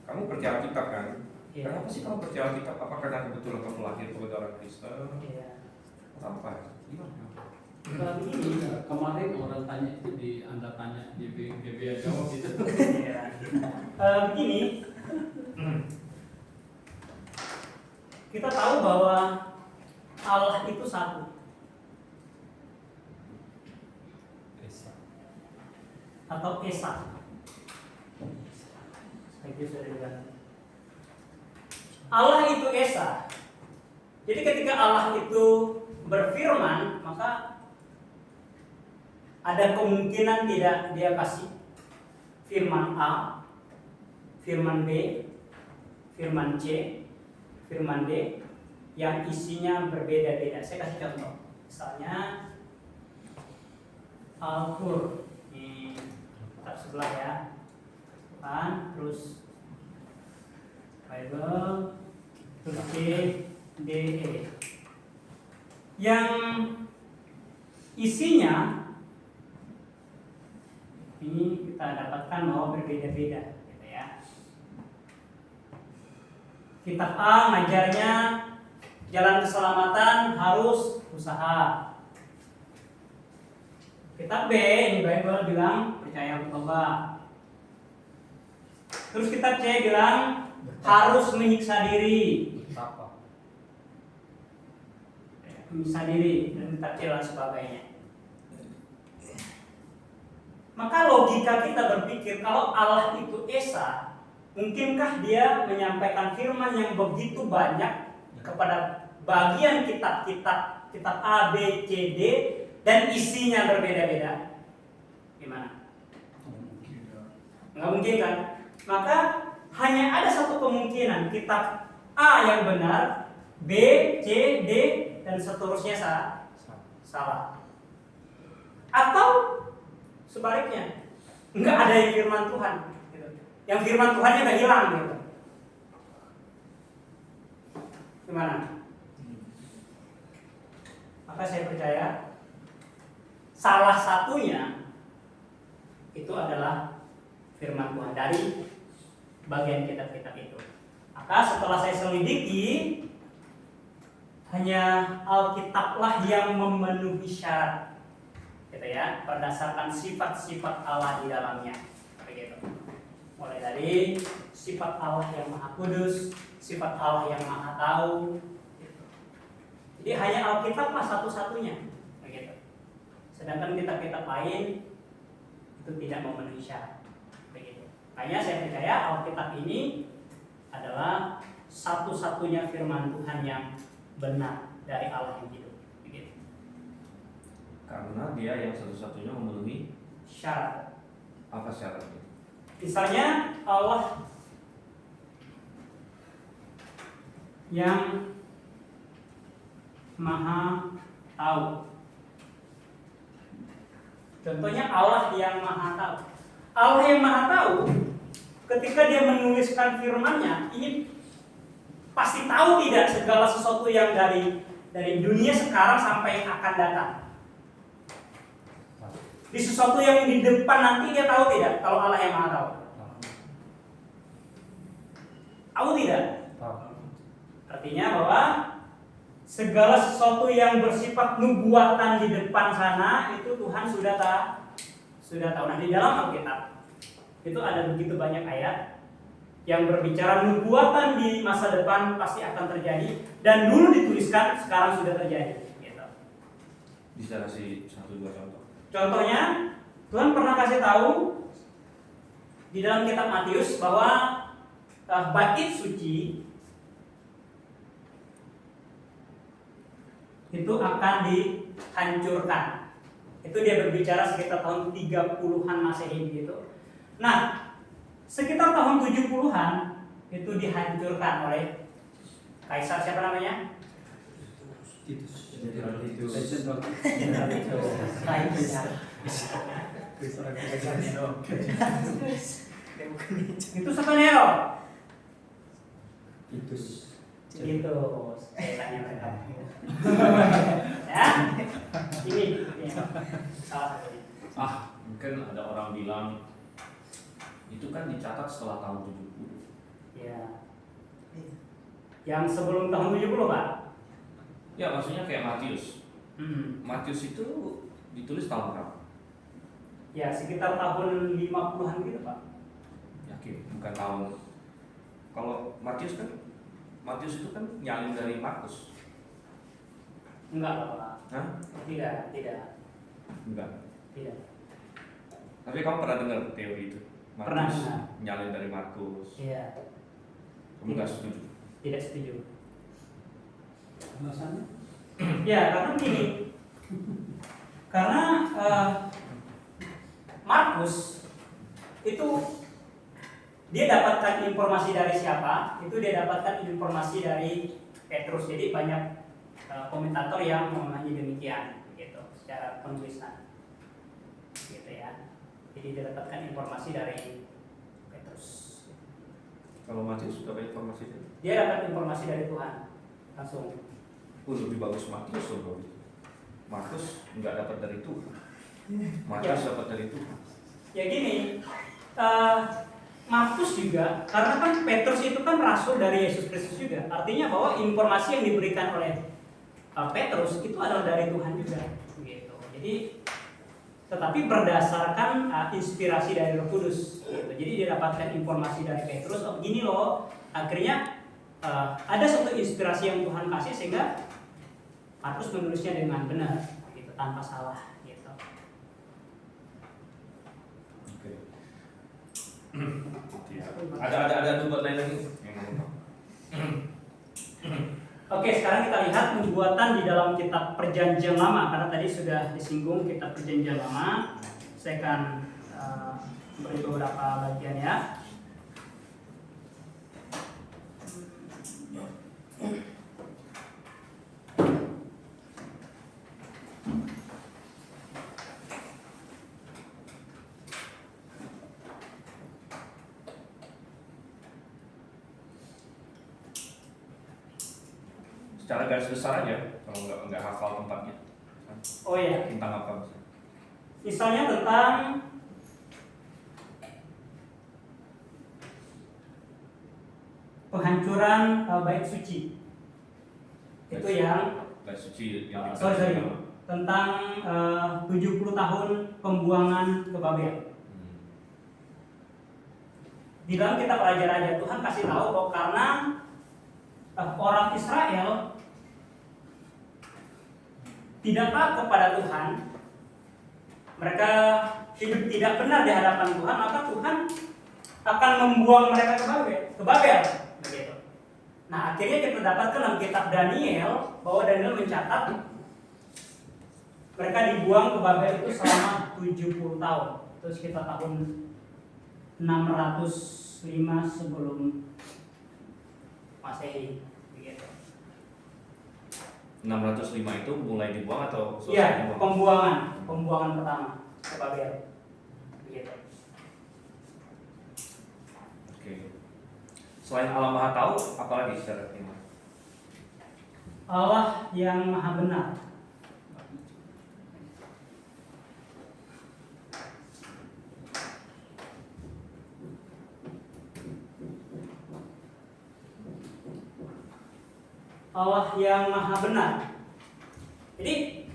Kamu percaya Alkitab kan? Iya. Kenapa sih kamu percaya Alkitab? Apakah karena kebetulan kamu lahir sebagai orang Kristen? Iya. Atau apa? Gimana? Begini. Kemarin orang tanya itu Anda tanya di BBA jawab itu. Iya. Begini. Kita tahu bahwa Allah itu satu. Atau Esa. Allah itu Esa. Jadi ketika Allah itu berfirman, maka ada kemungkinan tidak dia kasih firman A, firman B, firman C, firman D yang isinya berbeda-beda. Saya kasih contoh. Misalnya Al-Qur di kitab sebelah ya. Kan, terus Bible, terus D, E. Yang isinya ini kita dapatkan bahwa berbeda-beda, gitu ya. Kitab A ngajarnya jalan keselamatan harus usaha. Kitab B, ini Bible bilang percaya bertobat. Terus kitab C bilang harus menyiksa diri. Menyiksa diri dan kitab C dan sebagainya. Maka logika kita berpikir kalau Allah itu Esa, mungkinkah dia menyampaikan firman yang begitu banyak kepada bagian kitab-kitab, kitab A, B, C, D, dan isinya berbeda-beda? Gimana? Nggak mungkin kan? Maka hanya ada satu kemungkinan, kitab A yang benar, B, C, D, dan seterusnya salah. Atau sebaliknya, nggak ada yang firman Tuhan, gitu. Yang firman Tuhannya udah hilang, gitu. Gimana? Maka saya percaya salah satunya itu adalah firman Tuhan dari bagian kitab-kitab itu. Maka setelah saya selidiki, hanya Alkitablah yang memenuhi syarat, gitu ya, berdasarkan sifat-sifat Allah di dalamnya, begitu. Mulai dari sifat Allah yang Maha Kudus, sifat Allah yang Maha Tahu. Gitu. Jadi hanya Alkitablah satu-satunya, begitu. sedangkan kitab-kitab lain itu tidak memenuhi syarat. Begitu. Makanya saya percaya Alkitab ini adalah satu-satunya firman Tuhan yang benar dari Allah yang hidup. Begitu. Karena dia yang satu-satunya memenuhi Syarat. apa syaratnya? Misalnya Allah yang Maha Tahu. Contohnya Allah yang Maha Tahu. Allah yang Maha Tahu, ketika dia menuliskan firman-Nya, ini pasti tahu tidak segala sesuatu yang dari dunia sekarang sampai akan datang. Di sesuatu yang di depan nanti dia tahu tidak kalau Allah yang Maha Tahu? Tahu tidak? Artinya bahwa segala sesuatu yang bersifat nubuatan di depan sana itu Tuhan sudah tahu. Nah, di dalam Alkitab itu ada begitu banyak ayat yang berbicara nubuatan di masa depan pasti akan terjadi dan dulu dituliskan, sekarang sudah terjadi. Gitu. Bisa kasih 1-2 contoh? Contohnya, Tuhan pernah kasih tahu di dalam kitab Matius bahwa bait suci itu akan dihancurkan. Itu dia berbicara sekitar tahun 30-an Masehi gitu. Nah, sekitar tahun 70-an itu dihancurkan oleh kaisar siapa namanya? Titus. Itu siapa Nero? Titus. Gitu. Saya tanya mereka. Ya, ini salah satunya. Mungkin ada orang bilang itu kan dicatat setelah tahun 70. Ya. Yang sebelum tahun 70, Pak? Ya, maksudnya kayak Matius. Matius itu ditulis tahun berapa? Ya, sekitar tahun 50-an gitu, Pak. Yakin, bukan tahun. Kalau Matius itu kan nyalin dari Markus. Enggak, Pak. Hah? Tidak. Enggak. Tidak. Tapi kamu pernah dengar teori itu? Pernah Markus dengar. nyalin dari Markus. Iya. Kamu nggak setuju? Tidak setuju. Alasannya? Ya, karena begini. Karena Markus itu dia dapatkan informasi dari siapa? Itu dia dapatkan informasi dari Petrus. Jadi banyak komentator yang memahami demikian, gitu, secara penulisan, gitu ya. Jadi dia dapatkan informasi dari Petrus. Kalau Matius dapat informasi itu? Dia dapat informasi dari Tuhan langsung. Lebih bagus Matius loh. Markus nggak dapat dari Tuhan. Matius dapat dari Tuhan. Ya gini, Markus juga, karena kan Petrus itu kan rasul dari Yesus Kristus juga. Artinya bahwa informasi yang diberikan oleh Petrus itu adalah dari Tuhan juga, gitu. Jadi, tetapi berdasarkan inspirasi dari Roh Kudus. Gitu. Jadi dia dapatkan informasi dari Petrus. Oh gini loh, akhirnya ada suatu inspirasi yang Tuhan kasih sehingga Markus menulisnya dengan benar, gitu, tanpa salah. Gitu. Oke. Ada debat lain lagi yang mau tahu? Oke, sekarang kita lihat nubuatan di dalam kitab Perjanjian Lama, karena tadi sudah disinggung kitab Perjanjian Lama. Saya akan beri beberapa bagian ya. Secara garis besar aja, kalau nggak hafal tempatnya. Oh ya, Tentang apa misalnya? misalnya tentang penghancuran bait suci. Itu yang Bait suci yang sorry, tentang 70 tahun pembuangan ke Babel. Di dalam kitab Raja-Raja Tuhan kasih tahu bahwa karena orang Israel tidak taat kepada Tuhan, mereka hidup tidak benar di hadapan Tuhan, maka Tuhan akan membuang mereka ke Babel, begitu. Nah, akhirnya kita dapatkan dalam kitab Daniel bahwa Daniel mencatat mereka dibuang ke Babel itu selama 70 tahun. Itu sekitar tahun 605 sebelum Masehi, begitu. 605 itu mulai dibuang atau Iya, dibuang? pembuangan pertama ke Babel, begitu. Oke. Selain Allah Maha Tahu, apalagi secara ini? Allah yang Maha Benar. Allah yang Maha Benar. Jadi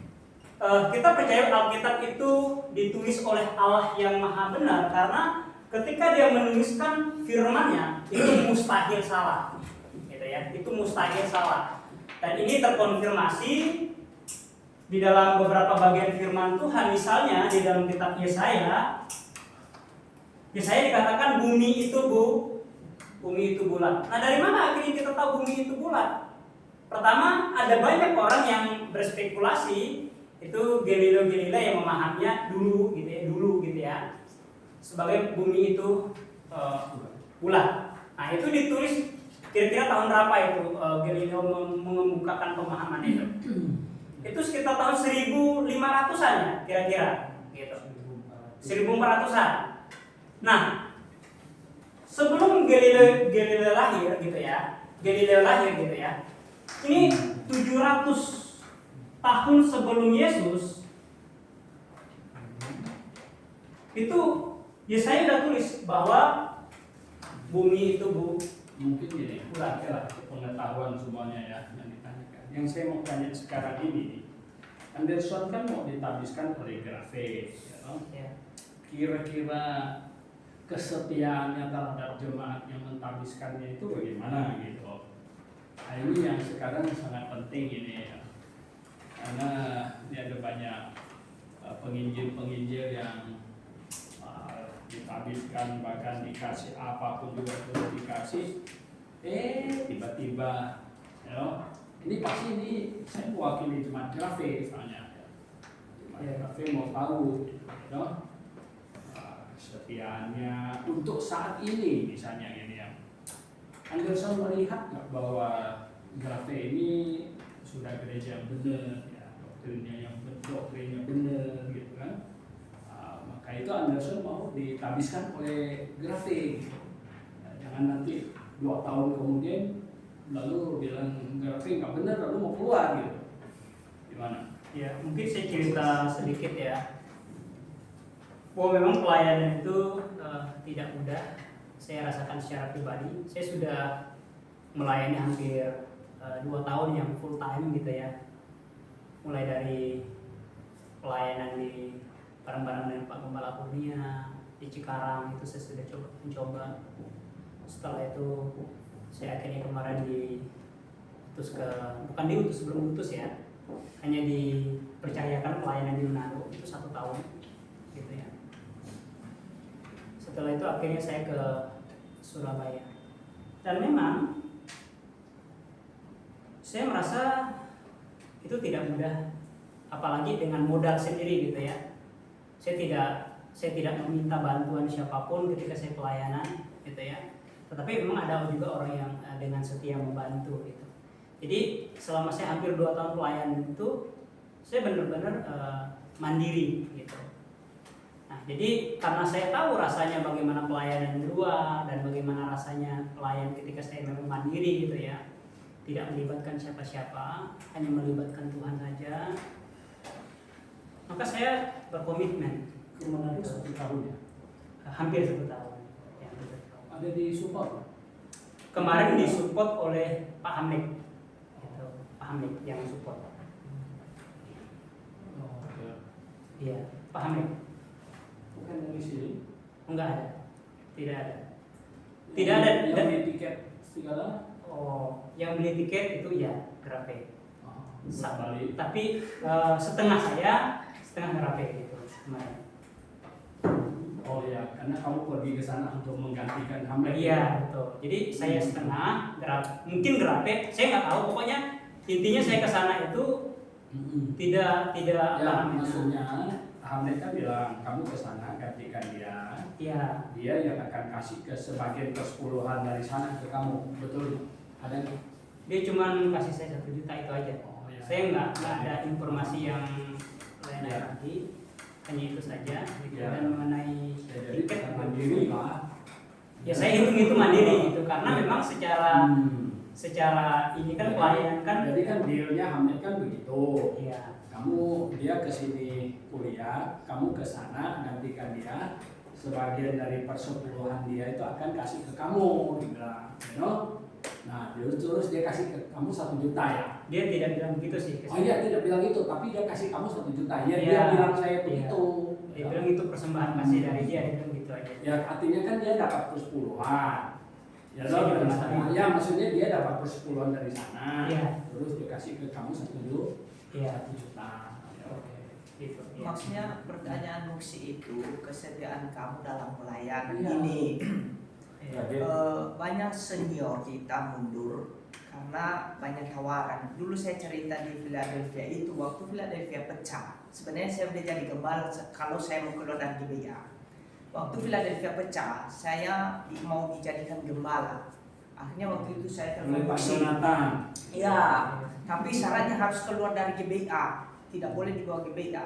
kita percaya Alkitab itu ditulis oleh Allah yang Maha Benar karena ketika dia menuliskan firman-Nya itu mustahil salah, gitu ya. Itu mustahil salah. Dan ini terkonfirmasi di dalam beberapa bagian firman Tuhan, misalnya di dalam kitab Yesaya dikatakan bumi itu bulat. Nah, dari mana akhirnya kita tahu bumi itu bulat? Pertama, ada banyak orang yang berspekulasi itu Galileo Galilei yang memahaminya dulu gitu ya, sebagai bumi itu bulat. Nah, itu ditulis kira-kira tahun berapa itu Galileo mengemukakan pemahaman itu? Itu sekitar tahun 1500-an ya, kira-kira gitu. 1400-an. Nah, sebelum Galileo lahir gitu ya, ini 700 tahun sebelum Yesus itu Yesaya sudah tulis bahwa bumi itu Mungkin gini, bulat ya, pengetahuan semuanya ya yang ditanyakan. Yang saya mau tanya sekarang ini, Anderson kan mau ditabiskan oleh Grafe, ya, no? Kira-kira kesetiaannya terhadap jemaat yang mentabiskannya itu bagaimana gitu? Nah, ini yang sekarang sangat penting ini ya. Karena ini ada banyak penginjil-penginjil yang ditabiskan, bahkan dikasih apapun juga belum dikasih, tiba-tiba ya, ini pasti ini saya mewakili jemaat Grafe misalnya ya. Jemaat Grafe mau tahu ya, kesetiaannya untuk saat ini misalnya ini ya. Anderson melihat nggak bahwa Grafe ini sudah gereja yang benar ya, doktrinnya benar gitu kan? Maka itu Anderson mau ditabiskan oleh Grafe gitu. Nah, jangan nanti 2 tahun kemudian lalu bilang Grafe nggak benar lalu mau keluar gitu. Gimana? Ya, mungkin saya cerita sedikit ya. Bahwa memang pelayanan itu tidak mudah. Saya rasakan secara pribadi. Saya sudah melayani hampir 2 tahun yang full time gitu ya. Mulai dari pelayanan di bareng-bareng dengan Pak Gembala Kurnia di Cikarang, itu saya sudah mencoba. Setelah itu saya akhirnya kemarin belum diutus ya, hanya dipercayakan pelayanan di Manado itu 1 tahun gitu ya. Setelah itu akhirnya saya ke Surabaya, dan memang saya merasa itu tidak mudah, apalagi dengan modal sendiri gitu ya. Saya tidak meminta bantuan siapapun ketika saya pelayanan gitu ya. Tetapi memang ada juga orang yang dengan setia membantu gitu. Jadi selama saya hampir 2 tahun pelayanan itu saya benar-benar mandiri gitu. Nah, jadi karena saya tahu rasanya bagaimana pelayanan di luar dan bagaimana rasanya pelayan ketika saya memang mandiri gitu ya. Tidak melibatkan siapa-siapa, hanya melibatkan Tuhan saja. Maka saya berkomitmen. Kemenangan 1 tahun ya? Hampir 1 tahun. Ya, Ada di support? kemarin disupport oleh Pak Hamid, gitu. Pak Hamid yang support. Oh, ya. Iya, Pak Hamid. Bukan dari sini? Enggak ada, tidak ada. Yang beli tiket segala? Oh, yang beli tiket itu ya Grafe. Balik. Tapi setengah saya setengah Grape gitu kemarin. Oh ya, karena kamu pergi ke sana untuk menggantikan Hamlet. Iya betul. Jadi saya setengah mungkin Grape, saya nggak tahu. Pokoknya intinya saya ke sana itu tidak Ya, apa namanya. maksudnya Hamlet kan bilang kamu ke sana gantikan dia. Iya. Dia yang akan kasih ke sebagian ke-10-an dari sana ke kamu, betul? Ada nggak? Dia cuma kasih saya 1 juta itu aja. Oh, ya. Saya nggak ada informasi yang lain Ya. lagi, hanya itu saja. Gitu. Ya. Dan mengenai Jadi tiket, kita mandiri lah. ya saya hitung itu mandiri gitu karena Ya. memang secara ini kan pelayanan kan. Jadi kan dealnya Hamlet kan begitu. Iya. Dia ke sini kuliah, kamu ke sana gantikan dia. Sebagian dari persepuluhan dia itu akan kasih ke kamu, dibilang, you know? Nah, terus dia kasih ke kamu 1 juta ya. Dia tidak bilang begitu sih. Oh iya, tidak bilang itu, tapi dia kasih kamu 1 juta. Ya, Iya. dia bilang saya Iya. begitu. Dia bilang itu persembahan kasih dari dia bilang gitu aja. Ya artinya kan dia dapat persepuluhan. Ya, Saya juga dari nggak sana. tahu. Ya maksudnya dia dapat persepuluhan dari sana. Iya. Terus dikasih ke kamu 1 Iya. juta. Ya, Oke. Gitu. Iya. Maksudnya pertanyaan Muksi itu kesetiaan kamu dalam pelayanan Iya. ini. Iya. Banyak senior kita mundur karena banyak tawaran. Dulu saya cerita di Philadelphia itu waktu Philadelphia pecah. Sebenarnya saya udah jadi gembala kalau saya mau keluar dari GBA. Waktu Philadelphia pecah, saya mau dijadikan gembala. Akhirnya waktu itu saya Oleh Pak terpaksa. Jonathan. Ya, tapi syaratnya harus keluar dari GBA, tidak boleh di bawah GBA.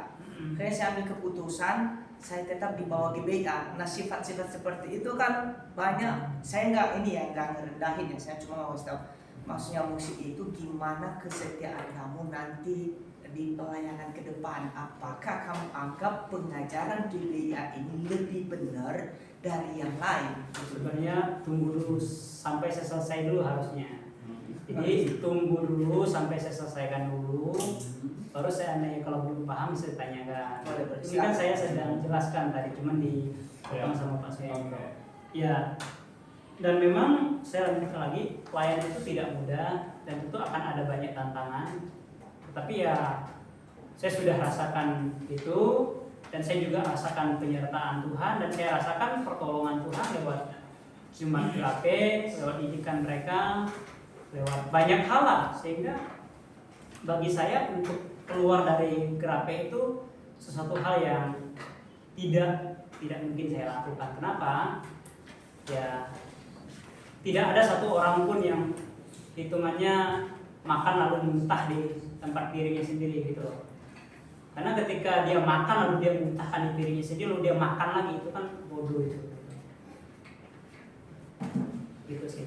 Akhirnya saya ambil keputusan, saya tetap di bawah GBA. Nah sifat-sifat seperti itu kan banyak. Saya nggak ngerendahin ya, saya cuma mau kasih tahu. Maksudnya musik itu gimana kesetiaan kamu nanti di pelayanan ke depan. Apakah kamu anggap pengajaran GBA ini lebih benar dari yang lain? Sebenarnya tunggu dulu sampai saya selesai dulu harusnya. Jadi tunggu dulu sampai saya selesaikan dulu. Baru saya nanya kalau belum paham saya tanyakan. Boleh, Ini kan saya sedang jelaskan tadi, cuman dipotong sama Pak saya. Ya. Dan memang saya lanjutkan lagi, pelayanan itu tidak mudah dan tentu akan ada banyak tantangan. Tapi ya saya sudah rasakan itu dan saya juga rasakan penyertaan Tuhan dan saya rasakan pertolongan Tuhan lewat Jumat Grape, lewat didikan mereka, lewat banyak hal lah. Sehingga bagi saya untuk keluar dari Grape itu sesuatu hal yang tidak mungkin saya lakukan. Kenapa? Ya tidak ada satu orang pun yang hitungannya makan lalu muntah di tempat dirinya sendiri gitu loh. Karena ketika dia makan lalu dia muntahkan di dirinya sendiri lalu dia makan lagi, itu kan bodoh itu. Gitu sih.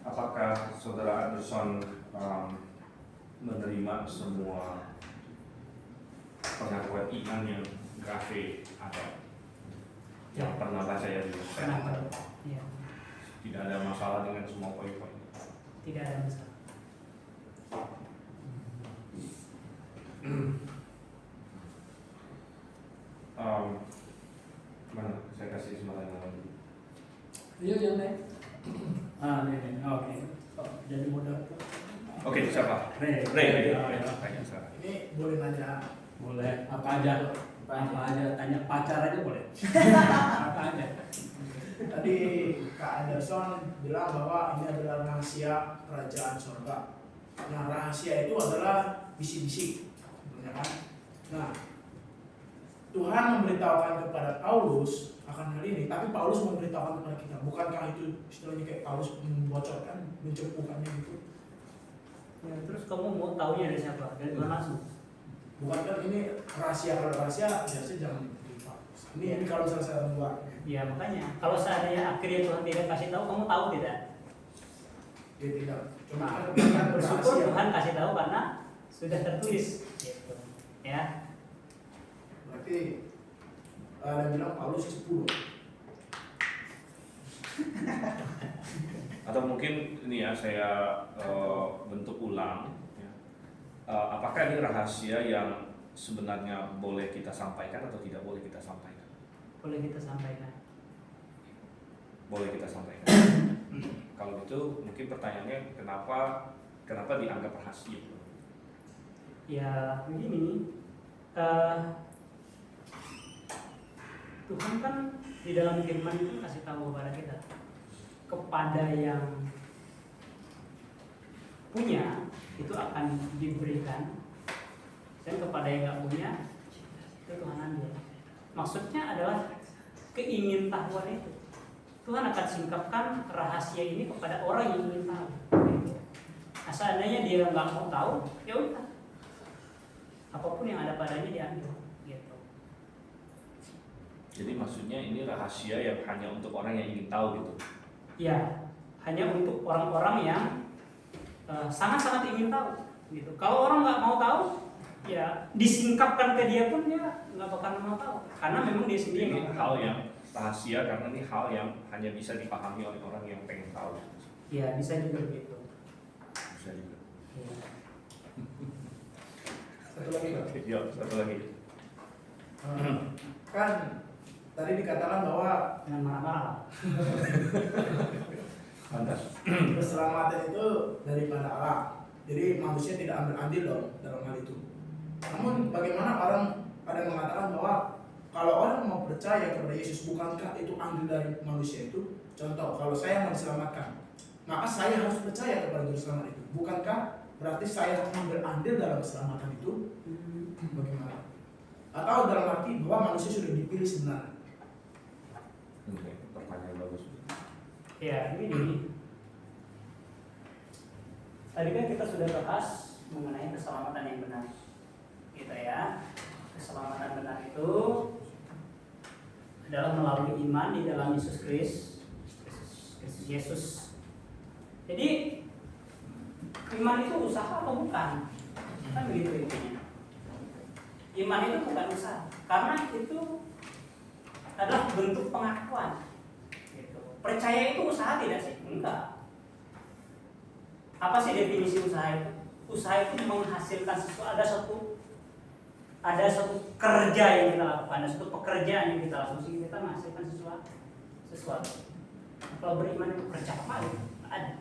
Apakah saudara Anderson menerima semua pengakuan iman yang Grape ada? Yang pernah baca ya di Kenapa? Ya, tidak ada masalah dengan semua poin-poin. tidak ada masalah. Mana? Saya kasih kesempatan yang lain. Iya, yang lain. Nih. Oke. Oh, jadi modal. Oke, siapa? Ray. Tanya sekarang. Ini boleh nanya? Boleh. Apa aja? Tanya pacar aja boleh. Apa aja? Tadi Kak Anderson bilang bahwa ini adalah rahasia kerajaan surga. Nah, rahasia itu adalah bisi-bisi, ya kan? Nah, Tuhan memberitahukan kepada Paulus akan hal ini, tapi Paulus memberitahukan kepada kita. Bukankah itu istilahnya kayak Paulus membocorkan, mencepukannya gitu? Ya, terus kamu mau taunya dari siapa? Dari Tuhan langsung. Bukankah ini rahasia? Kalau rahasia biasanya jangan diberitahu. Ini kalau misalnya saya membuat. Ya makanya, kalau seandainya akhirnya Tuhan tidak kasih tahu, kamu tahu tidak? Dia tidak. Cuma Nah, kan bersyukur rahasia. Tuhan kasih tahu karena sudah tertulis. Gitu. Ya. Berarti ada yang bilang Paulus 10. Atau mungkin ini ya saya bentuk ulang. Ya. Apakah ini rahasia yang sebenarnya boleh kita sampaikan atau tidak boleh kita sampaikan? Boleh kita sampaikan. Boleh kita sampaikan. Kalau gitu mungkin pertanyaannya kenapa dianggap rahasia? Ya begini, Tuhan kan di dalam firman itu kasih tahu kepada kita, kepada yang punya itu akan diberikan, dan kepada yang nggak punya itu Tuhan ambil. Maksudnya adalah keingintahuan itu. Tuhan akan singkapkan rahasia ini kepada orang yang ingin tahu. Nah, seandainya dia nggak mau tahu, ya udah, apapun yang ada padanya diambil. Gitu. Jadi maksudnya ini rahasia yang hanya untuk orang yang ingin tahu gitu. Ya, hanya untuk orang-orang yang sangat-sangat ingin tahu. Gitu. Kalau orang nggak mau tahu, ya disingkapkan ke dia pun dia nggak bakal mau tahu, karena memang dia sendiri Ini nggak hal tahu. yang rahasia karena ini hal yang hanya bisa dipahami oleh orang yang pengen tahu. Ya bisa juga begitu. Bisa juga. Ya. Satu lagi Pak. Ya, satu lagi. Kan tadi dikatakan bahwa Dengan marah-marah. Mantap. keselamatan itu daripada Allah. Jadi manusia tidak ambil andil dong dalam hal itu. Namun bagaimana orang ada yang mengatakan bahwa kalau orang mau percaya kepada Yesus, bukankah itu andil dari manusia itu? Contoh, kalau saya mau diselamatkan, maka saya harus percaya kepada Juru Selamat itu. Bukankah berarti saya mengambil andil dalam keselamatan itu? Bagaimana? Atau dalam arti bahwa manusia sudah dipilih sebenarnya? Oke, pertanyaan bagus. Ya, ini. Tadi kan kita sudah bahas mengenai keselamatan yang benar. Gitu ya. Keselamatan benar itu adalah melalui iman di dalam Yesus Kristus. Yesus. Jadi iman itu usaha atau bukan? Kan begitu intinya. Iman itu bukan usaha, karena itu adalah bentuk pengakuan. Gitu. Percaya itu usaha tidak sih? Enggak. Apa sih definisi usaha itu? Usaha itu menghasilkan sesuatu, ada satu kerja yang kita lakukan, ada satu pekerjaan yang kita lakukan sehingga kita menghasilkan sesuatu. Kalau beriman itu percaya kali, ada.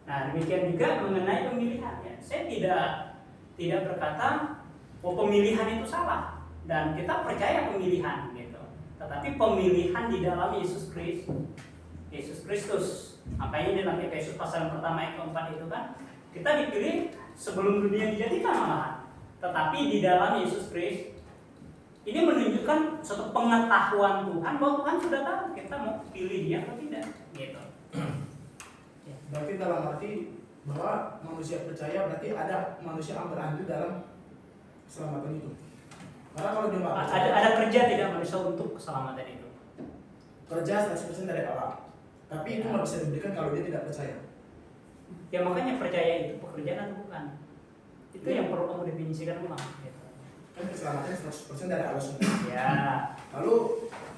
Nah, demikian juga mengenai pemilihan. Ya. Saya tidak berkata bahwa pemilihan itu salah dan kita percaya pemilihan, gitu. Tetapi pemilihan di dalam Yesus Kristus. Makanya di dalam Efesus pasal yang pertama ayat keempat itu kan kita dipilih sebelum dunia dijadikan malahan. Tetapi di dalam Yesus Kristus ini menunjukkan suatu pengetahuan Tuhan bahwa Tuhan sudah tahu kita mau pilih dia atau tidak, gitu. Berarti dalam arti bahwa manusia percaya berarti ada manusia ambil andil dalam keselamatan itu. Karena kalau dia nggak percaya, Ada kerja tidak manusia untuk keselamatan itu. kerja 100% dari Allah. Tapi itu nggak bisa diberikan kalau dia tidak percaya. Ya makanya percaya itu pekerjaan atau bukan? Itu yang perlu kamu definisikan ulang. Gitu. Kan keselamatan 100% dari Allah sendiri. Ya, Lalu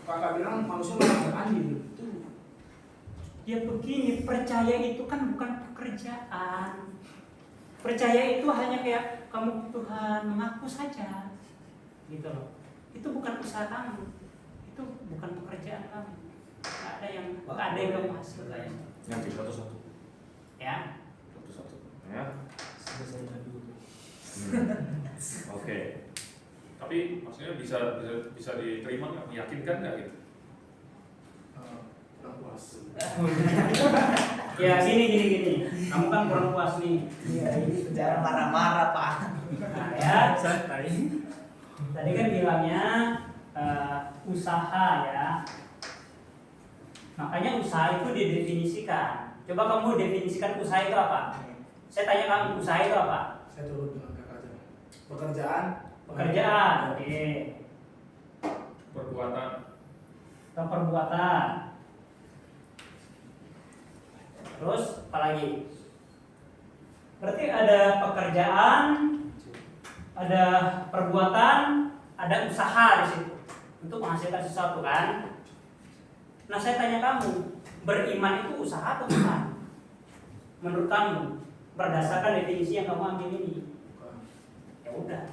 kakak bilang manusia mengambil andil. Itu ya begini, percaya itu kan bukan pekerjaan. Percaya itu hanya kayak kamu Tuhan mengaku saja, gitu loh. Itu bukan usaha kamu, itu bukan pekerjaan kamu. Nggak ada yang kamu hasilkan. Nanti satu-satu. Ya. Satu-satu. Ya. Oke. Tapi maksudnya bisa diterima nggak? Meyakinkan nggak gitu? kurang puas. Ya gini. Kamu kan kurang puas nih. Iya, ini bicara marah-marah Pak. Nah ya, tadi kan bilangnya usaha ya. Makanya usaha itu didefinisikan. Coba kamu definisikan usaha itu apa? Saya tanya kamu, usaha itu apa? Saya turut dengan kakak aja. Pekerjaan. Oke. Perbuatan. Atau perbuatan. Terus apa lagi? Berarti ada pekerjaan, ada perbuatan, ada usaha di situ untuk menghasilkan sesuatu kan? Nah saya tanya kamu, beriman itu usaha atau bukan? Menurut kamu, berdasarkan definisi yang kamu ambil ini, ya udah,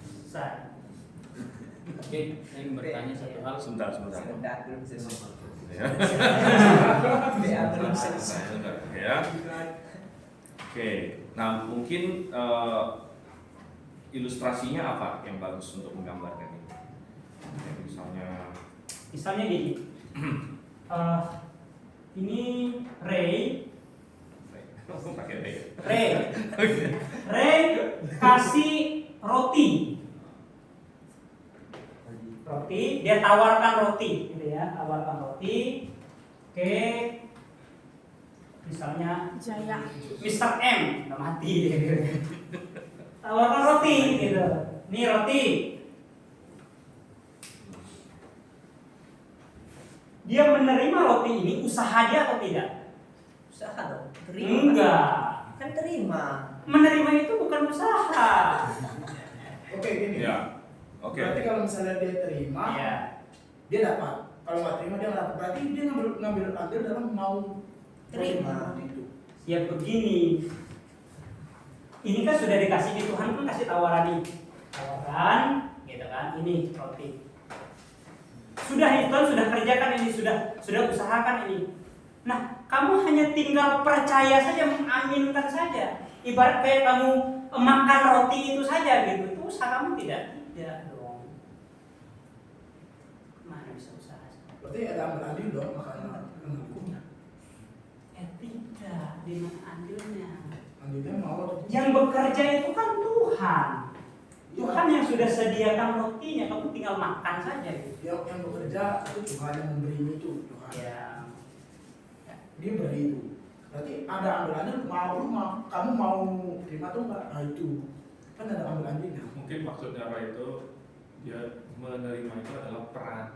selesai. Oke, saya ingin bertanya satu hal. Sebentar. Sebentar, belum selesai. Ya. Belum selesai. Ya. Oke, nah mungkin ilustrasinya apa yang bagus untuk menggambarkan ini? Kayak Misalnya gini, ini Ray pakai Ray. Ray kasih roti, dia tawarkan roti, gitu ya, tawarkan roti. Oke, misalnya Jaya. Mr. M, udah mati dia. Tawarkan roti, gitu. Nih roti. Dia menerima roti ini, usaha dia atau tidak? Usaha dong, terima. Enggak. Kan terima. Menerima itu bukan usaha. Oke gini. Ya, oke. Berarti kalau misalnya dia terima, Ya. dia dapat. Kalau nggak terima dia nggak dapat. Berarti dia ngambil andil dalam mau Terima. itu. Ya begini. Ini kan sudah dikasih di Tuhan kan kasih tawaran nih. Tawaran, gitu kan? Ini roti. Sudah Tuhan sudah kerjakan ini, sudah usahakan ini. Nah, kamu hanya tinggal percaya saja, mengaminkan saja. Ibarat kayak kamu makan roti itu saja gitu. Itu usaha kamu tidak dong. Mana bisa usaha? Berarti ada ambil andil dong makanan hukumnya. Tidak, di mana andilnya? Andilnya mau. Yang bekerja itu kan Tuhan. Tuhan yang sudah sediakan rotinya, kamu tinggal makan saja gitu. Yang bekerja itu Tuhan yang memberi itu Tuhan. Ya. Dia beri itu. Berarti ada ambil andil kamu mau terima tuh nggak? Nah itu kan ada ambil andilnya. Mungkin maksudnya Ray itu dia menerima itu adalah peran.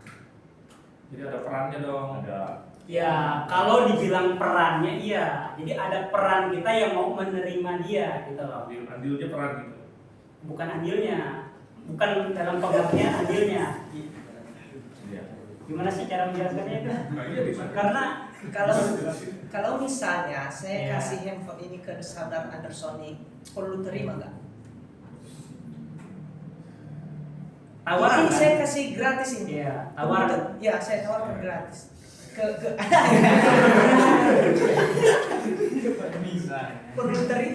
Jadi ada perannya dong. Ada. Ya, kalau dibilang perannya iya. Jadi ada peran kita yang mau menerima dia gitu loh. Andilnya peran gitu. Bukan andilnya. Bukan dalam pengertian andilnya. Iya. Gimana sih cara menjelaskannya itu? Nah, iya bisa. Karena Kalau misalnya saya Iya. kasih handphone ini ke saudara Anderson nih, perlu terima nggak? tawaran Ini kan? saya kasih gratis ini. Iya, tawaran. Ya, saya tawarkan gratis.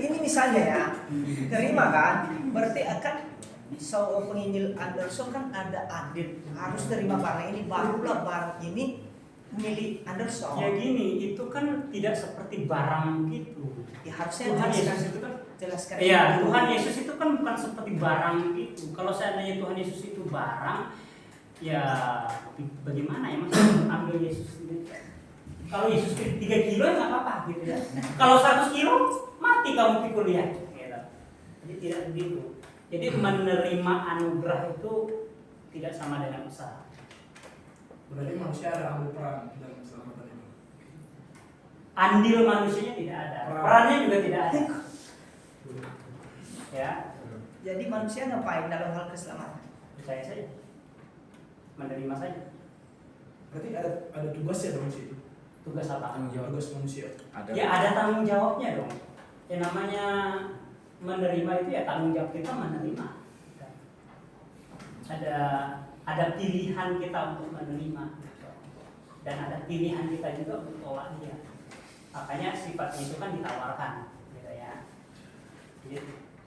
Ini misalnya ya, terima kan? Berarti akan penginjil Anderson kan ada adil, harus terima barang ini, barulah barang ini milik Anderson. Ya gini, itu kan tidak seperti barang gitu. Ya harusnya Tuhan jelaskan- Yesus itu kan jelaskan. Iya, itu. Tuhan Yesus itu kan bukan seperti barang gitu. Kalau seandainya Tuhan Yesus itu barang, ya bagaimana ya mas ambil Yesus ini? Kalau Yesus 3 kilo ya nggak apa-apa gitu ya. Kalau 100 kilo mati kamu pikul dia. Gitu. Jadi tidak begitu. Jadi menerima anugerah itu tidak sama dengan usaha. Berarti manusia ada ambil peran dalam keselamatan itu. Andil manusianya tidak ada, perannya juga tidak ada. Ya, Jadi manusia ngapain dalam hal keselamatan? percaya saja, menerima saja. Berarti ada tugasnya dong situ. Tugas apa? Tugas manusia. Ada. Ya ada tanggung jawabnya dong. Yang namanya menerima itu ya tanggung jawab kita menerima. Ada pilihan kita untuk menerima dan ada pilihan kita juga untuk tolak dia. Makanya sifatnya itu kan ditawarkan, gitu ya. Jadi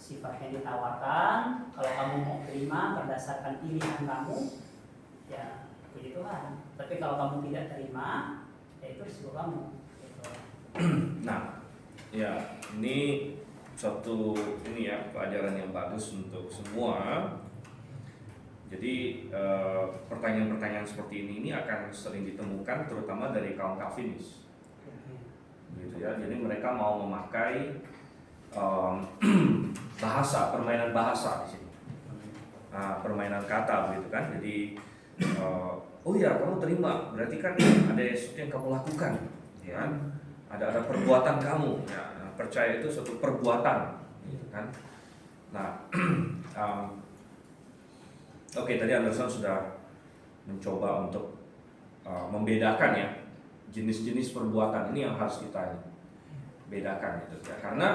sifatnya ditawarkan. Kalau kamu mau terima berdasarkan pilihan kamu, ya puji Tuhan. Tapi kalau kamu tidak terima, ya itu risiko kamu. Gitu. Nah, ya ini suatu pelajaran yang bagus untuk semua. Jadi pertanyaan-pertanyaan seperti ini akan sering ditemukan terutama dari kaum Calvinis, gitu ya. Jadi mereka mau memakai permainan bahasa di sini, permainan kata, begitu kan. Jadi oh ya kamu terima, berarti kan ada sesuatu yang kamu lakukan, ya. Ada perbuatan kamu, ya. Percaya itu suatu perbuatan, gitu kan. Nah, oke, tadi Anderson sudah mencoba untuk membedakan ya jenis-jenis perbuatan ini yang harus kita bedakan, gitu ya. Karena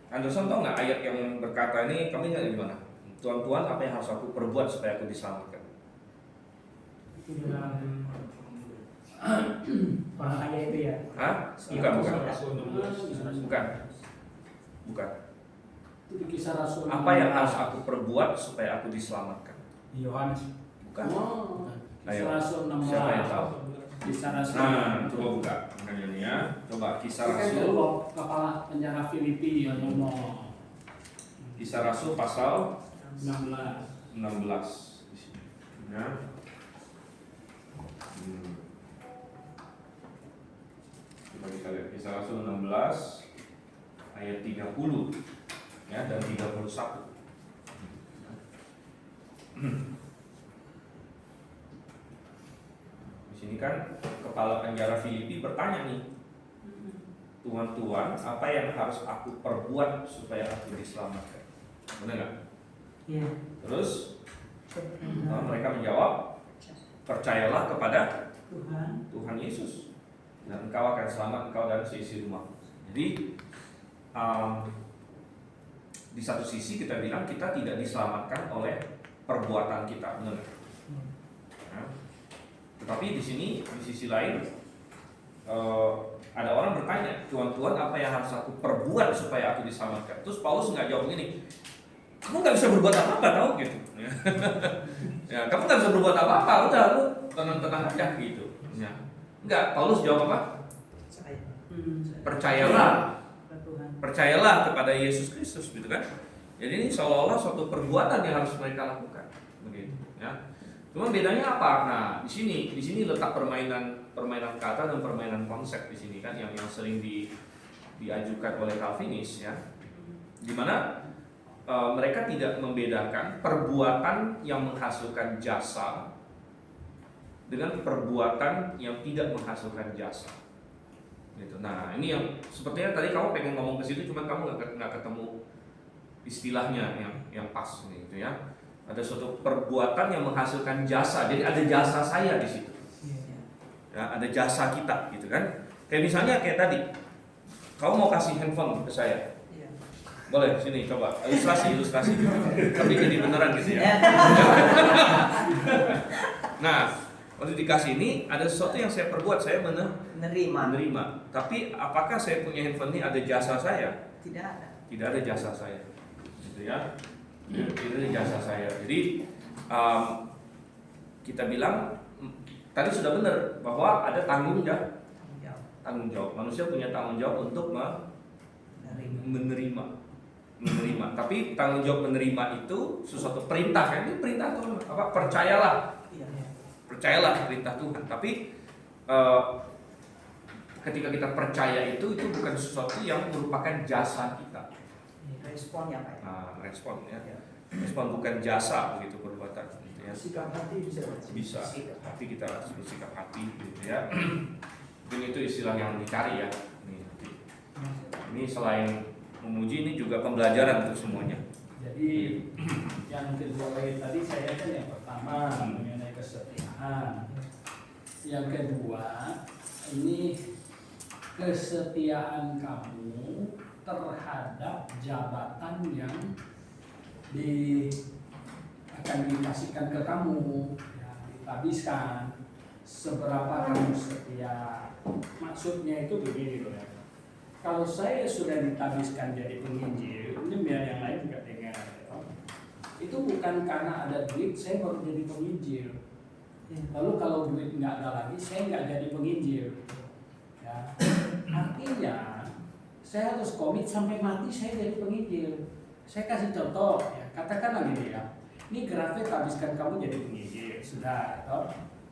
Anderson tahu nggak ayat yang berkata ini, kami ingat di mana? Tuhan, apa yang harus aku perbuat supaya aku diselamatkan? Itu dalam Orang kaya itu ya. Hah? Bukan. Itu di Kisah Rasul. Apa yang harus aku perbuat supaya aku diselamatkan? Yohanes. Bukan. Oh, Ayo, Kisah Rasul 16. siapa yang tahu? Kisah Rasul. Nah, coba buka. Makanya ini ya. Coba Kisah Kan Rasul. itu kepala penjara Filipi yang ngomong Kisah Rasul pasal 16. 16 di sini. Ya. Coba kita lihat Kisah Rasul 16 ayat 30 ya dan 31. Di sini kan kepala penjara Filipi bertanya nih, Tuhan, apa yang harus aku perbuat supaya aku diselamatkan? Benar nggak? Iya. Terus mereka menjawab, percayalah kepada Tuhan Yesus dan engkau akan selamat, engkau dan seisi rumah. Jadi di satu sisi kita bilang kita tidak diselamatkan oleh perbuatan kita, benar nggak? Ya. Tetapi di sisi lain ada orang bertanya, Tuhan, apa yang harus aku perbuat supaya aku diselamatkan? Terus Paulus nggak jawab gini, kamu nggak bisa berbuat apa-apa, tahu gitu. Ya, kamu nggak bisa berbuat apa-apa, udah lu tenang-tenang aja gitu. Ya. Enggak, Paulus jawab apa? Percayalah kepada Yesus Kristus, gitu kan? Jadi ini seolah-olah suatu perbuatan yang harus mereka lakukan, begitu. Ya. Cuma bedanya apa? Nah, di sini letak permainan kata dan permainan konsep di sini kan yang sering diajukan oleh Calvinis ya. Di mana mereka tidak membedakan perbuatan yang menghasilkan jasa dengan perbuatan yang tidak menghasilkan jasa. Gitu. Nah, ini yang sepertinya tadi kamu pengen ngomong ke situ, cuman kamu nggak ketemu istilahnya yang pas gitu ya. Ada suatu perbuatan yang menghasilkan jasa, jadi ada jasa saya di situ. Ya, ada jasa kita, gitu kan? Kayak misalnya kayak tadi, kamu mau kasih handphone ke saya, boleh sini coba ilustrasi, tapi jadi beneran gitu ya. Nah, waktu dikasih ini ada sesuatu yang saya perbuat, saya menerima. Tapi apakah saya punya handphone ini ada jasa saya? Tidak ada jasa saya, gitu ya. Tidak ada jasa saya. Jadi kita bilang tadi sudah benar bahwa ada tanggung jawab. Manusia punya tanggung jawab untuk menerima. Tapi tanggung jawab menerima itu sesuatu perintah kan? Ini perintah Tuhan. Apa? Percayalah perintah Tuhan. Tapi ketika kita percaya itu bukan sesuatu yang merupakan jasa kita. Responnya Pak. Respon ya. Respon bukan jasa begitu perbuatan. Gitu ya. Sikap hati Bisa. Tapi kita harus bersikap hati gitu ya. Mungkin itu istilah yang dicari ya. Ini selain memuji, ini juga pembelajaran untuk semuanya. Jadi yang kedua tadi saya kan yang pertama mengenai kesetiaan. Yang kedua ini kesetiaan kamu terhadap jabatan yang akan dikasihkan ke kamu, ya, ditabiskan. Seberapa kamu setia? Maksudnya itu begini loh ya. Kalau saya sudah ditabiskan jadi penginjil, ini biar yang lain juga dengar. Ya. Itu bukan karena ada duit saya baru jadi penginjil. Lalu kalau duit nggak ada lagi, saya nggak jadi penginjil. Ya. Artinya saya harus komit sampai mati saya jadi penginjil. Saya kasih contoh, ya. Katakanlah gini ya. Ini grafik habiskan kamu jadi penginjil, sudah.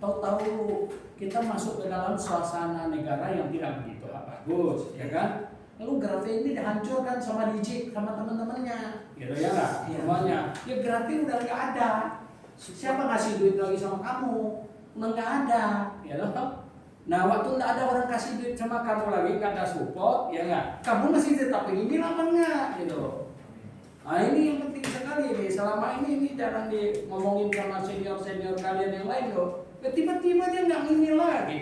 Tahu-tahu kita masuk ke dalam suasana negara yang tidak begitu bagus, ya kan? Lalu grafik ini dihancurkan sama Dijik, sama teman-temannya, gitu ya nggak? Semuanya, ya grafik udah nggak ada. Siapa ngasih duit lagi sama kamu? Udah nggak ada, ya loh. Nah waktu nggak ada orang kasih duit sama kamu lagi, nggak ada support, ya nggak? Kamu masih tetap ingin apa enggak, gitu loh. Nah ini yang penting sekali nih. Selama ini jarang ngomongin sama senior kalian yang lain loh. Tiba-tiba dia nggak ngini lagi.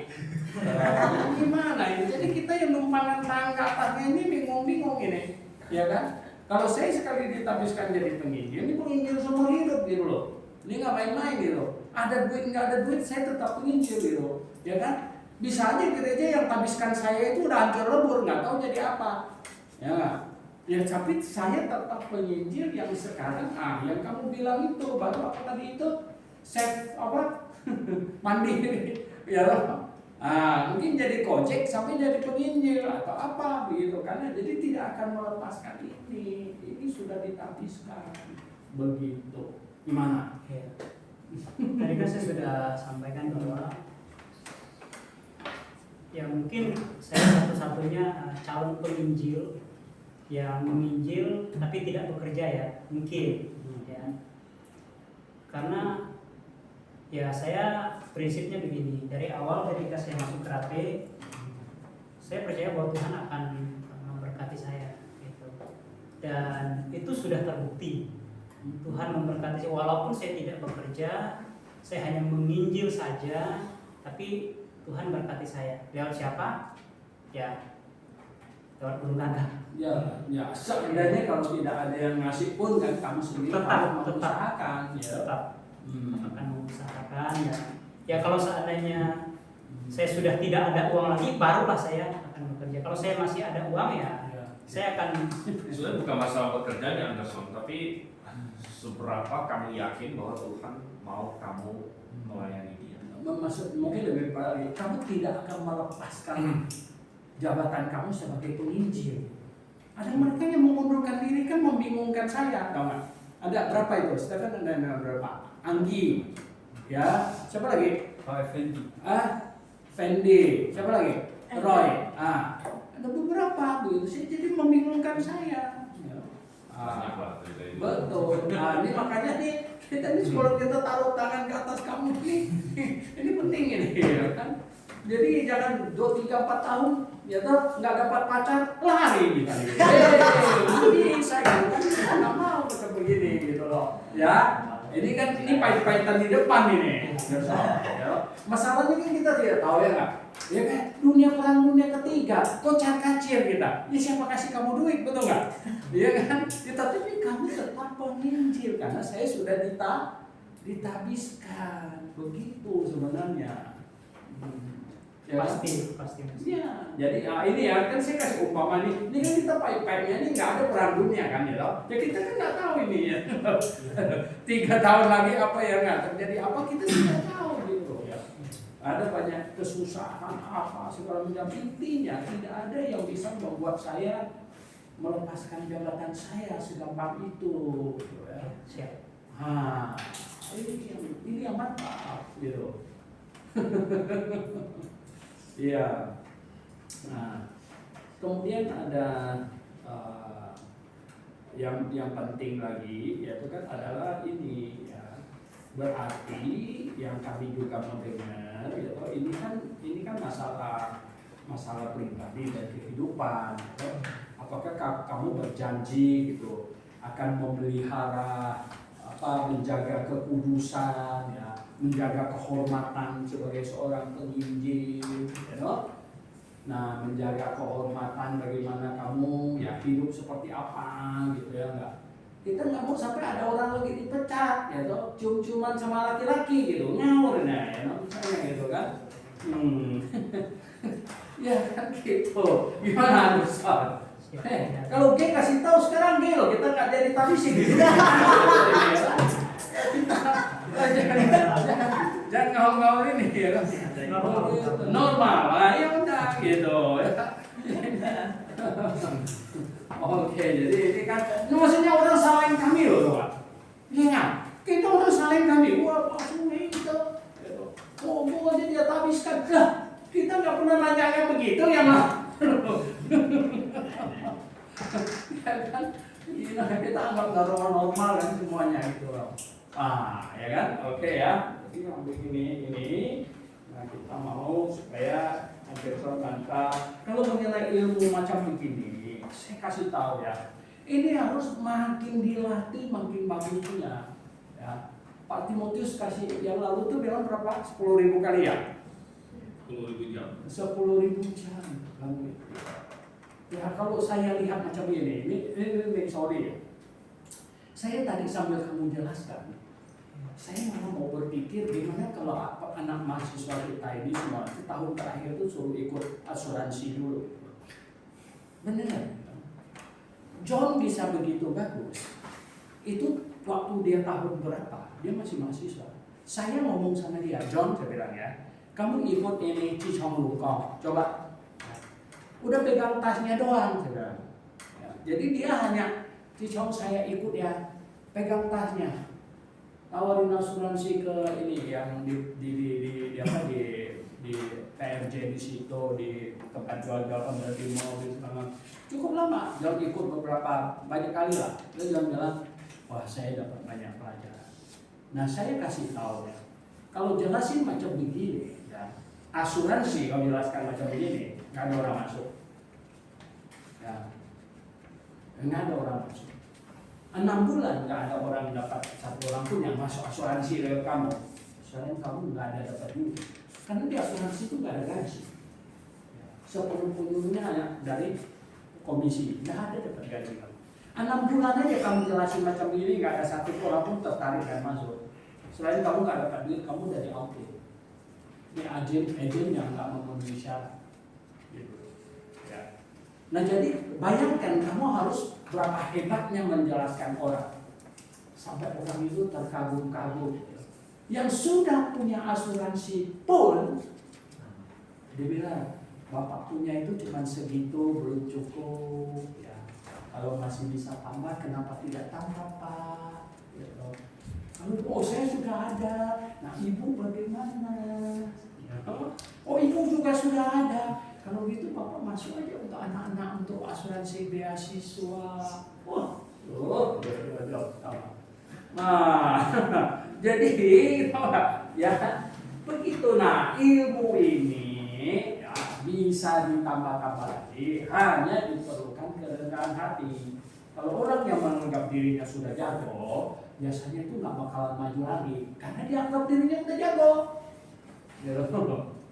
Gimana ini? Jadi kita yang numpang tangga atasnya ini bingung-bingung ini, ya kan? Kalau saya sekali ditabiskan jadi penginjil, ini penginjil seumur hidup gitu loh. Ini nggak main-main gitu. Ada duit nggak ada duit, saya tetap penginjil gitu, ya kan? Bisa aja gereja yang tabiskan saya itu udah hancur lebur, nggak tahu jadi apa. Ya nggak? Ya tapi saya tetap penginjil yang sekarang, yang kamu bilang itu, baru apa tadi itu? Chef apa? Mandiri. Ya loh. Mungkin jadi gojek sampai jadi penginjil atau apa begitu, karena jadi tidak akan melepaskan ini sudah ditabiskan begitu. Gimana? Ya. Tadi kan saya sudah sampaikan bahwa ya mungkin saya satu-satunya calon penginjil yang menginjil tapi tidak bekerja ya, mungkin ya. Karena ya saya prinsipnya begini, dari awal ketika saya masuk KRAP, saya percaya bahwa Tuhan akan memberkati saya gitu. Dan itu sudah terbukti. Tuhan memberkati saya walaupun saya tidak bekerja, saya hanya menginjil saja, tapi Tuhan berkati saya. Lewat siapa? Ya, lewat guru gagah. Ya, seandainya kalau tidak ada yang ngasih pun kan kamu sendiri Tetap mengusahakan, ya. Tetap akan mengusahakan ya kalau seandainya saya sudah tidak ada uang lagi, barulah saya akan bekerja. Kalau saya masih ada uang ya, saya akan. Sebenarnya bukan masalah pekerjaan Anderson, tapi seberapa kamu yakin bahwa Tuhan mau kamu melayani Dia? Maksud mungkin lebih lagi, kamu tidak akan melepaskan jabatan kamu sebagai penginjil. Ada mereka yang mengundurkan diri kan membingungkan saya, tahu nggak? Ada berapa itu? Stephen ada berapa? Anggi, ya. Siapa lagi? Fendi. Siapa lagi? Roy. Ada beberapa begitu sih, jadi membingungkan saya. Betul. Ini makanya nih kita ini sebelum kita taruh tangan ke atas kamu nih, ini penting ini, ya kan? Jadi jangan 2, 3, 4 tahun ya toh nggak dapat pacar lari gitu. Bisa gitu kan? Kita nggak mau tetap begini gitu loh. Ya, ini kan ini pahit-pahitan di depan ini. Ya. Masalahnya kan kita tidak tahu ya nggak? Ya kan perang dunia ketiga, kocar kacir kita. Ya siapa kasih kamu duit, betul nggak? Iya kan? Tapi kamu tetap penginjil karena saya sudah ditabiskan begitu sebenarnya. Ya, Pasti. Iya, jadi ini ya kan saya kasih umpama nih. Ini kan kita pahit-pahitnya ini nggak ada perang dunia kan ya loh. Ya kita kan nggak tahu ini ya. 3 tahun lagi apa ya nggak terjadi apa kita tidak tahu gitu ya. Ada banyak kesusahan apa segala macam, intinya tidak ada yang bisa membuat saya melepaskan jabatan saya segampang itu. Gitu ya. Siap. Ini yang mantap gitu. Iya. Nah, kemudian ada yang penting lagi yaitu kan adalah ini ya. Berarti yang kami juga mendengar yaitu ini kan masalah pribadi dan kehidupan. Ya. Apakah kamu berjanji gitu akan memelihara menjaga kekudusan ya, menjaga kehormatan sebagai seorang penginjil, ya. Nah, menjaga kehormatan bagaimana kamu ya hidup seperti apa gitu ya enggak. Kita nggak mau sampai ada orang lagi dipecat ya toh, cium-ciuman sama laki-laki gitu, ngawur nah ya misalnya gitu kan. Ya kan gitu. Gimana Ustaz? Kalau G kasih tahu sekarang G loh, kita nggak jadi tabisin gitu. Jangan ngawur ini ya kan. Normal lah ya udah gitu. Oke, jadi ini kan maksudnya orang salahin kami loh Pak. Iya, kita orang salahin kami. Wah, maksudnya itu. Oh, jadi dia tabiskan. Lah, kita nggak pernah nanya begitu ya mah. Ya kan, kita anggap normal kan semuanya gitu loh. Ya kan, oke ya. Jadi yang begini ini, nah kita mau supaya Anderson mantap. Kalau mengenai ilmu macam begini, saya kasih tahu ya. Ini harus makin dilatih, makin bagusnya. Ya, Pak Timotius kasih yang lalu tuh bilang berapa? 10.000 kali ya? 10.000 jam. 10.000 jam. Ya kalau saya lihat macam ini sorry ya. Saya tadi sambil kamu jelaskan, Saya malah mau berpikir gimana kalau anak mahasiswa kita ini semua itu tahun terakhir itu suruh ikut asuransi dulu. Beneran. John bisa begitu bagus. Itu waktu dia tahun berapa? Dia masih mahasiswa. Saya ngomong sama dia, John, saya bilang ya, kamu ikut ini Cicong Lukong, coba. Udah pegang tasnya doang, saya bilang. Ya, jadi dia hanya Cicong saya ikut ya, pegang tasnya. Tawarin asuransi ke ini yang di PRJ di situ, di tempat jual-jual di mall di sana. Cukup lama, John ikut banyak kali lah. Dia bilang, wah saya dapat banyak pelajaran. Nah saya kasih tahu ya, kalau jelasin macam begini, ya, asuransi kalau jelaskan macam begini, nggak ada orang masuk. Ya, nggak ada orang masuk. 6 bulan nggak ada orang dapat, satu orang pun yang masuk asuransi lewat kamu. Selain kamu nggak ada dapat duit, karena di asuransi itu nggak ada gaji. Sepenuh-penuhnya hanya dari komisi, nggak ada dapat gaji kamu. 6 bulan aja kamu jelasin macam ini, nggak ada satu orang pun tertarik dan masuk. Selain kamu nggak dapat duit, kamu dari output. Ini agen yang nggak memenuhi syarat. Gitu. Ya. Nah jadi bayangkan kamu harus berapa hebatnya menjelaskan orang sampai orang itu terkagum-kagum. Yang sudah punya asuransi pun dia bilang, bapak punya itu cuma segitu, belum cukup ya. Kalau masih bisa tambah, kenapa tidak tambah pak? Gitu. Lalu, oh saya sudah ada. Nah ibu bagaimana? Ya. Oh ibu juga sudah ada. Kalau gitu bapak masuk aja untuk anak-anak untuk asuransi beasiswa. Wah, nah, jadi ya begitu. Nah ilmu ini ya, bisa ditambah-tambah lagi, hanya diperlukan kerendahan hati. Kalau orang yang menganggap dirinya sudah jago, biasanya itu nggak bakalan maju lagi, karena dia anggap dirinya udah jago.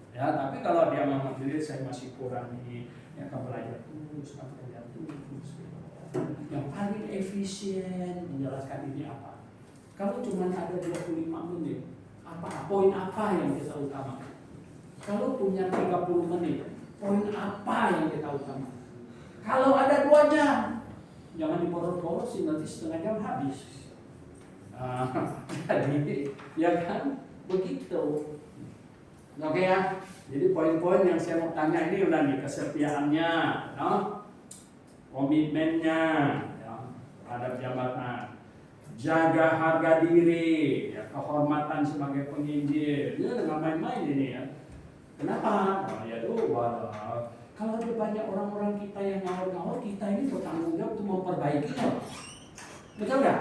Ya, tapi kalau dia menganggap diri saya masih kurang ini, ya akan belajar terus, Yang paling efisien menjelaskan ini apa? Kalau cuma ada 25 menit, poin apa yang kita utamakan? Kalau punya 30 menit, poin apa yang kita utamakan? Kalau ada 2 jam, jangan diporos-porosin, nanti setengah jam habis. Jadi, ya kan begitu. Oke ya, jadi poin-poin yang saya mau tanya ini udah nih, kesetiaannya, ya, komitmennya, ya, terhadap jabatan, jaga harga diri, ya, kehormatan sebagai penginjil. Ini dengan main-main ini ya. Kenapa? Nah, ya kalau ada banyak orang-orang kita yang ngawur-ngawur, kita ini bertanggung jawab untuk memperbaikinya. Betul nggak?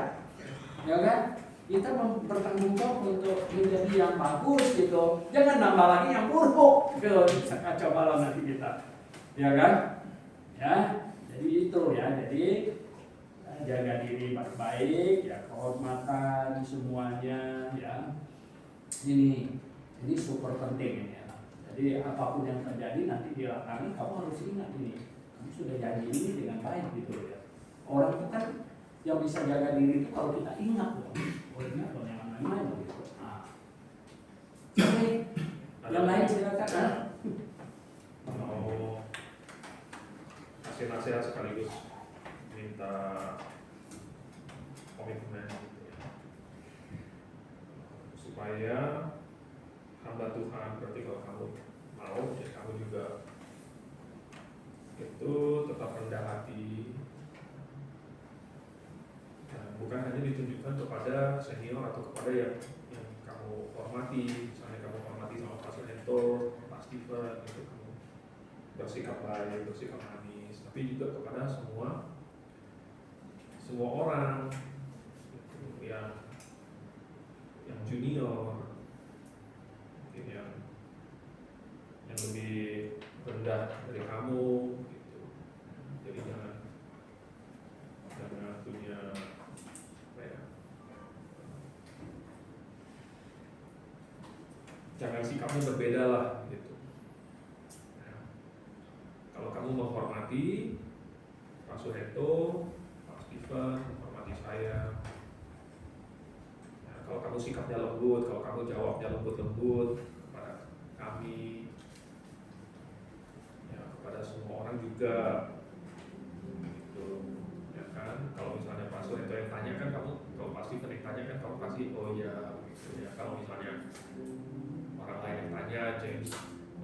Ya kan? Kita bertanggung jawab untuk menjadi yang bagus gitu. Jangan nambah lagi yang buruk. Gitu. Bisa kacau balau nanti kita. Ya kan? Ya. Jadi itu ya. Jadi jaga diri baik-baik, ya, kehormatan semuanya ya. Ini super penting ini ya. Jadi apapun yang terjadi nanti di lapangan kamu harus ingat ini. Kamu sudah janji ini dengan baik gitu ya. Orang itu kan yang bisa jaga diri itu kalau kita ingat loh. Ingat loh yang lain-lain gitu. Nah. Oke. Yang lain silakan. Mau kasih nasihat sekaligus minta komitmen gitu ya. Supaya hamba Tuhan, berarti kalau kamu mau, ya kamu juga itu tetap rendah hati. Nah, bukan hanya ditunjukkan kepada senior atau kepada yang kamu hormati, misalnya kamu hormati sama Pak Suhento, Pak Steven, gitu, kamu bersikap baik, bersikap manis, tapi juga kepada semua orang gitu, yang junior, mungkin yang lebih rendah dari kamu, gitu. Jadi jangan punya apa ya, jangan sikapnya berbeda lah gitu. Ya. Kalau kamu menghormati Pak Suhento, Pak Steven, menghormati saya, ya, kalau kamu sikapnya lembut, kalau kamu jawabnya lembut-lembut kepada kami, ya kepada semua orang juga, gitu, ya kan? Kalau misalnya Pak Sureto yang tanya kan kamu, kalau pasti yang tanya kan kamu pasti oh ya, gitu ya. Kalau misalnya orang lain yang tanya, James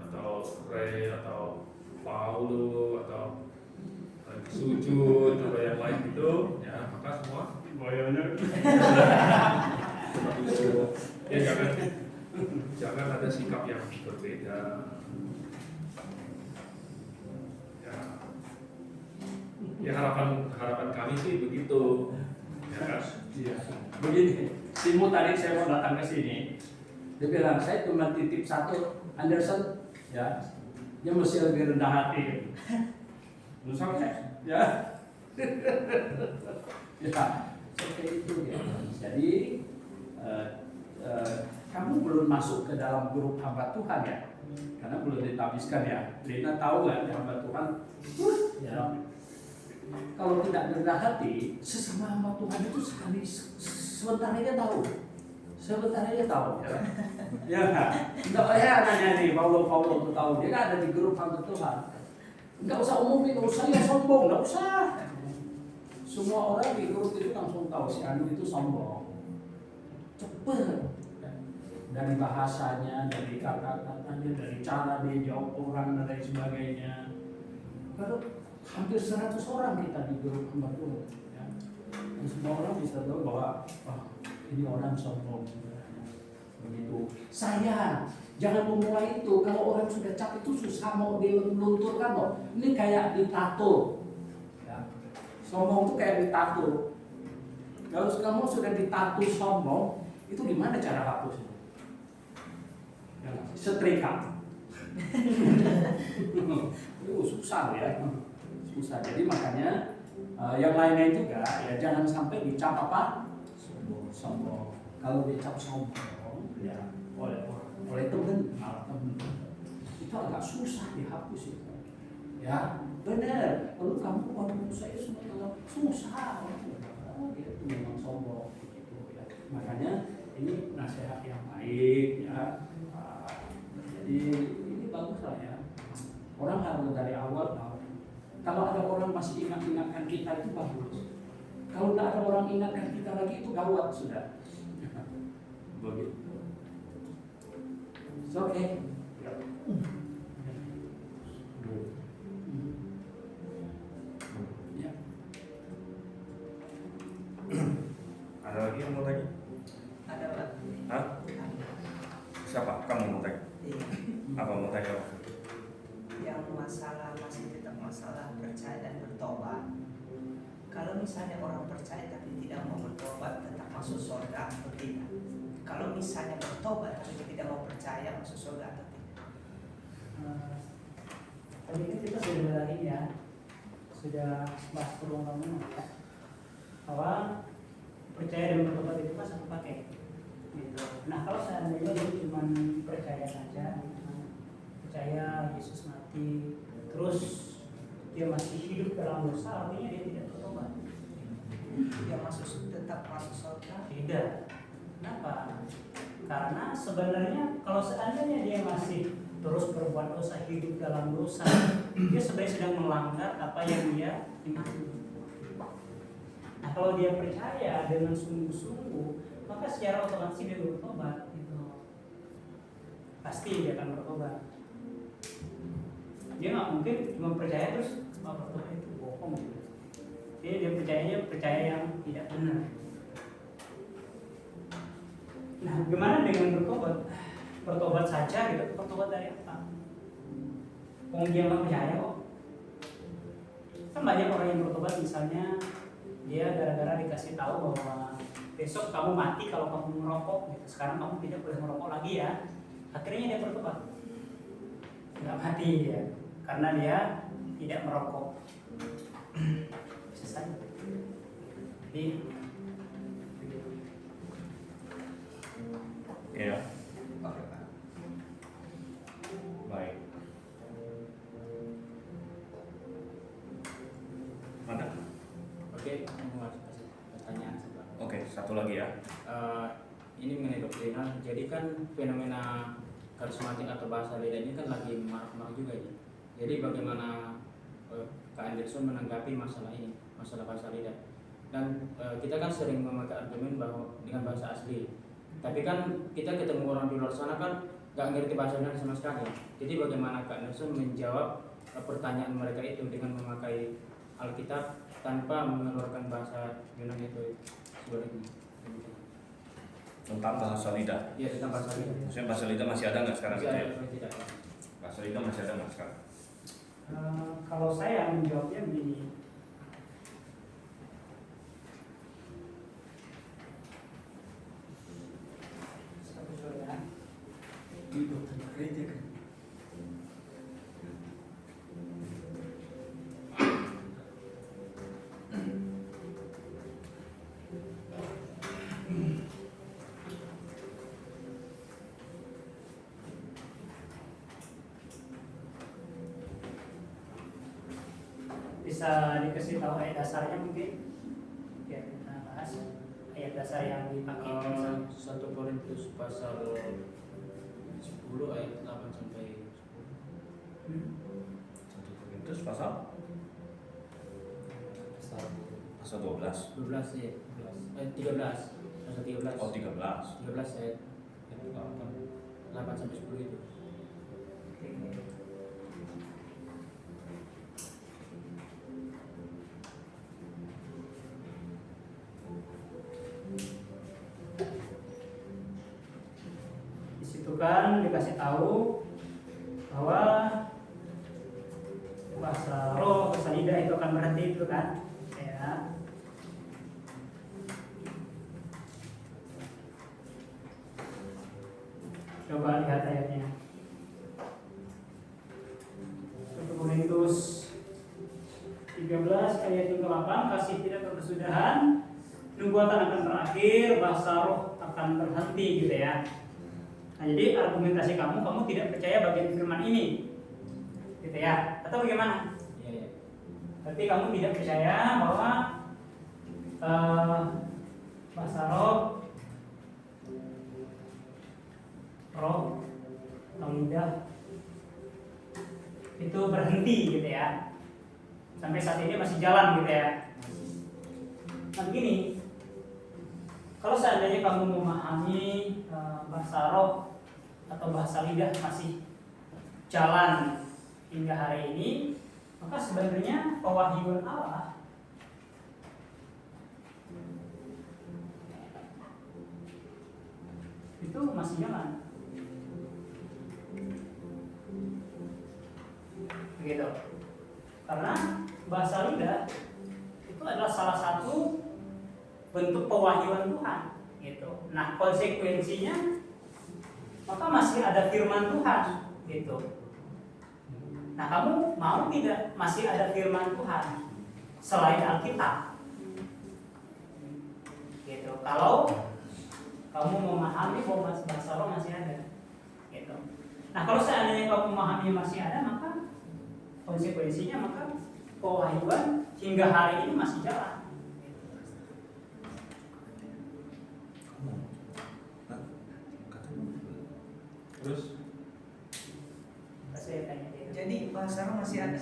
atau Ray atau Paulo atau sujud atau yang lain gitu, ya maka semua bayarnya ya jangan ada sikap yang berbeda. Ya harapan kami sih begitu, ya kan? Iya. Begini, Timo tadi saya mau datang ke sini, dia bilang saya cuma titip satu, Anderson, ya, dia mesti lebih rendah hati. Menurut saya, ya, ya, seperti itu ya. Jadi kamu belum masuk ke dalam grup hamba Tuhan ya, karena belum ditabiskan ya. Lina tahu kan hamba Tuhan, ya. Kalau tidak rendah hati, sesama hamba Tuhan itu sekali sebentar aja tahu. Ya. Ya, enggak saya nanya nih, Paulo itu tahu, dia kan ada di grup hamba Tuhan. Enggak usah umumin, saya sombong, enggak usah. Semua orang di grup itu langsung tahu si Anu itu sombong. Cepet. Dari bahasanya, dari kata-katanya, dari cara dia jawab orang dan lain sebagainya. Kalau hampir 100 orang kita di grup hamba Tuhan, ya. Dan semua orang bisa tahu bahwa ini orang sombong. Begitu. Sayang, jangan memulai itu. Kalau orang sudah capek itu susah mau dilunturkan loh. Ini kayak ditato. Ya. Sombong itu kayak ditato. Kalau kamu sudah ditato sombong, itu gimana cara hapusnya? Ya, setrika. Susah ya. Susah. Jadi makanya yang lainnya juga ya jangan sampai dicap apa? Sombong. Kalau dicap sombong ya oleh teman, malah teman itu agak susah dihapus itu. Ya benar. Kalau kamu saya semua susah. Itu memang sombong gitu ya. Makanya ini nasihat yang baik ya. Jadi ini bagus lah ya. Orang harus dari awal tahu. Kalau ada orang masih ingatkan kita itu bagus. Kalau tidak ada orang ingatkan kita lagi itu gawat sudah. Begitu. Oke. Ya. Ada lagi yang mau tanya? Ada Pak. Hah? Siapa? Kamu mau tanya? Iya. Apa mau tanya? Yang masalah masih tetap masalah percaya dan bertobat. Kalau misalnya orang percaya tapi tidak mau bertobat, tetap masuk surga atau tidak? Kalau misalnya bertobat tapi tidak mau percaya, masuk surga atau tidak? Tadi kan kita sudah ini ya, sudah bahas perumpamaan ya, bahwa percaya dan bertobat itu kan satu paket. Gitu. Nah kalau seandainya dia cuma percaya saja, percaya Yesus mati, terus dia masih hidup dalam dosa, artinya dia tidak bertobat. Dia tetap masuk surga? Tidak. Kenapa? Karena sebenarnya kalau seandainya dia masih terus berbuat dosa, hidup dalam dosa, dia sebenarnya sedang melanggar apa yang dia imani. Nah kalau dia percaya dengan sungguh-sungguh, maka secara otomatis dia bertobat. Gitu. Pasti dia akan bertobat. Dia nggak mungkin cuma percaya terus bertobat itu bohong. Gitu. Dia percaya yang tidak benar. Nah, gimana dengan bertobat? Bertobat saja gitu, bertobat dari apa? Wong dia nggak percaya kok. Kan banyak orang yang bertobat misalnya dia gara-gara dikasih tahu bahwa besok kamu mati kalau kamu merokok gitu. Sekarang kamu tidak boleh merokok lagi ya. Akhirnya dia bertobat. Nggak mati dia karena dia tidak merokok. Bisa saja. Jadi ya. Baik. Mana? Oke, kamu harus kasih pertanyaan sebelah. Oke, satu lagi ya. ini mengenai doktrinal. Jadi kan fenomena karismatik atau bahasa lidah ini kan lagi marak-marak juga ya. Jadi bagaimana Kak Anderson menanggapi masalah ini, masalah bahasa lidah? Dan kita kan sering memakai argumen bahwa dengan bahasa asli, tapi kan kita ketemu orang di luar sana kan nggak ngerti bahasa Yunani sama sekali. Jadi bagaimana Kak Anderson menjawab pertanyaan mereka itu dengan memakai Alkitab tanpa mengeluarkan bahasa Yunani itu sebaliknya? Tentang bahasa lidah. Ya, tentang bahasa lidah. Maksudnya bahasa lidah masih ada nggak sekarang? Masih Gitu ada ya? atau tidak? Bahasa lidah masih ada nggak sekarang? Kalau saya menjawabnya begini, bisa dikasih tahu ayat dasarnya mungkin? Ya, kita bahas ayat dasar yang dipakai. 1 Korintus pasal 10 ayat 8 sampai 10. 1 Korintus pasal 12. 12 ya, 13. Pasal 13. Oh 13. 13 ayat 8 sampai 10 itu. Di situ kan dikasih tahu bahwa bahasa roh, bahasa lidah itu akan berhenti itu kan, ya. Coba lihat ayatnya. 1 Korintus 13 ayat yang ke-8, kasih tidak berkesudahan, nubuatan akan berakhir, bahasa roh akan berhenti gitu ya. Nah, jadi argumentasi kamu tidak percaya bagian firman ini, gitu ya? Atau bagaimana? Iya, iya. Berarti kamu tidak percaya bahwa bahasa roh atau lidah itu berhenti gitu ya? Sampai saat ini masih jalan gitu ya? Nah begini, kalau seandainya kamu memahami bahasa roh atau bahasa lidah masih jalan hingga hari ini, maka sebenarnya pewahyuan Allah itu masih jalan. Begitu. Karena bahasa lidah itu adalah salah satu bentuk pewahyuan Tuhan, gitu. Nah, konsekuensinya maka masih ada firman Tuhan, gitu. Nah, kamu mau tidak masih ada firman Tuhan selain Alkitab? Gitu. Kalau kamu memahami bahwa bahasa roh masih ada, gitu. Nah, kalau seandainya kamu memahami masih ada, maka konsekuensinya maka pewahyuan hingga hari ini masih jalan. Terus Saya tanya dia. Jadi bahasa roh masih ada.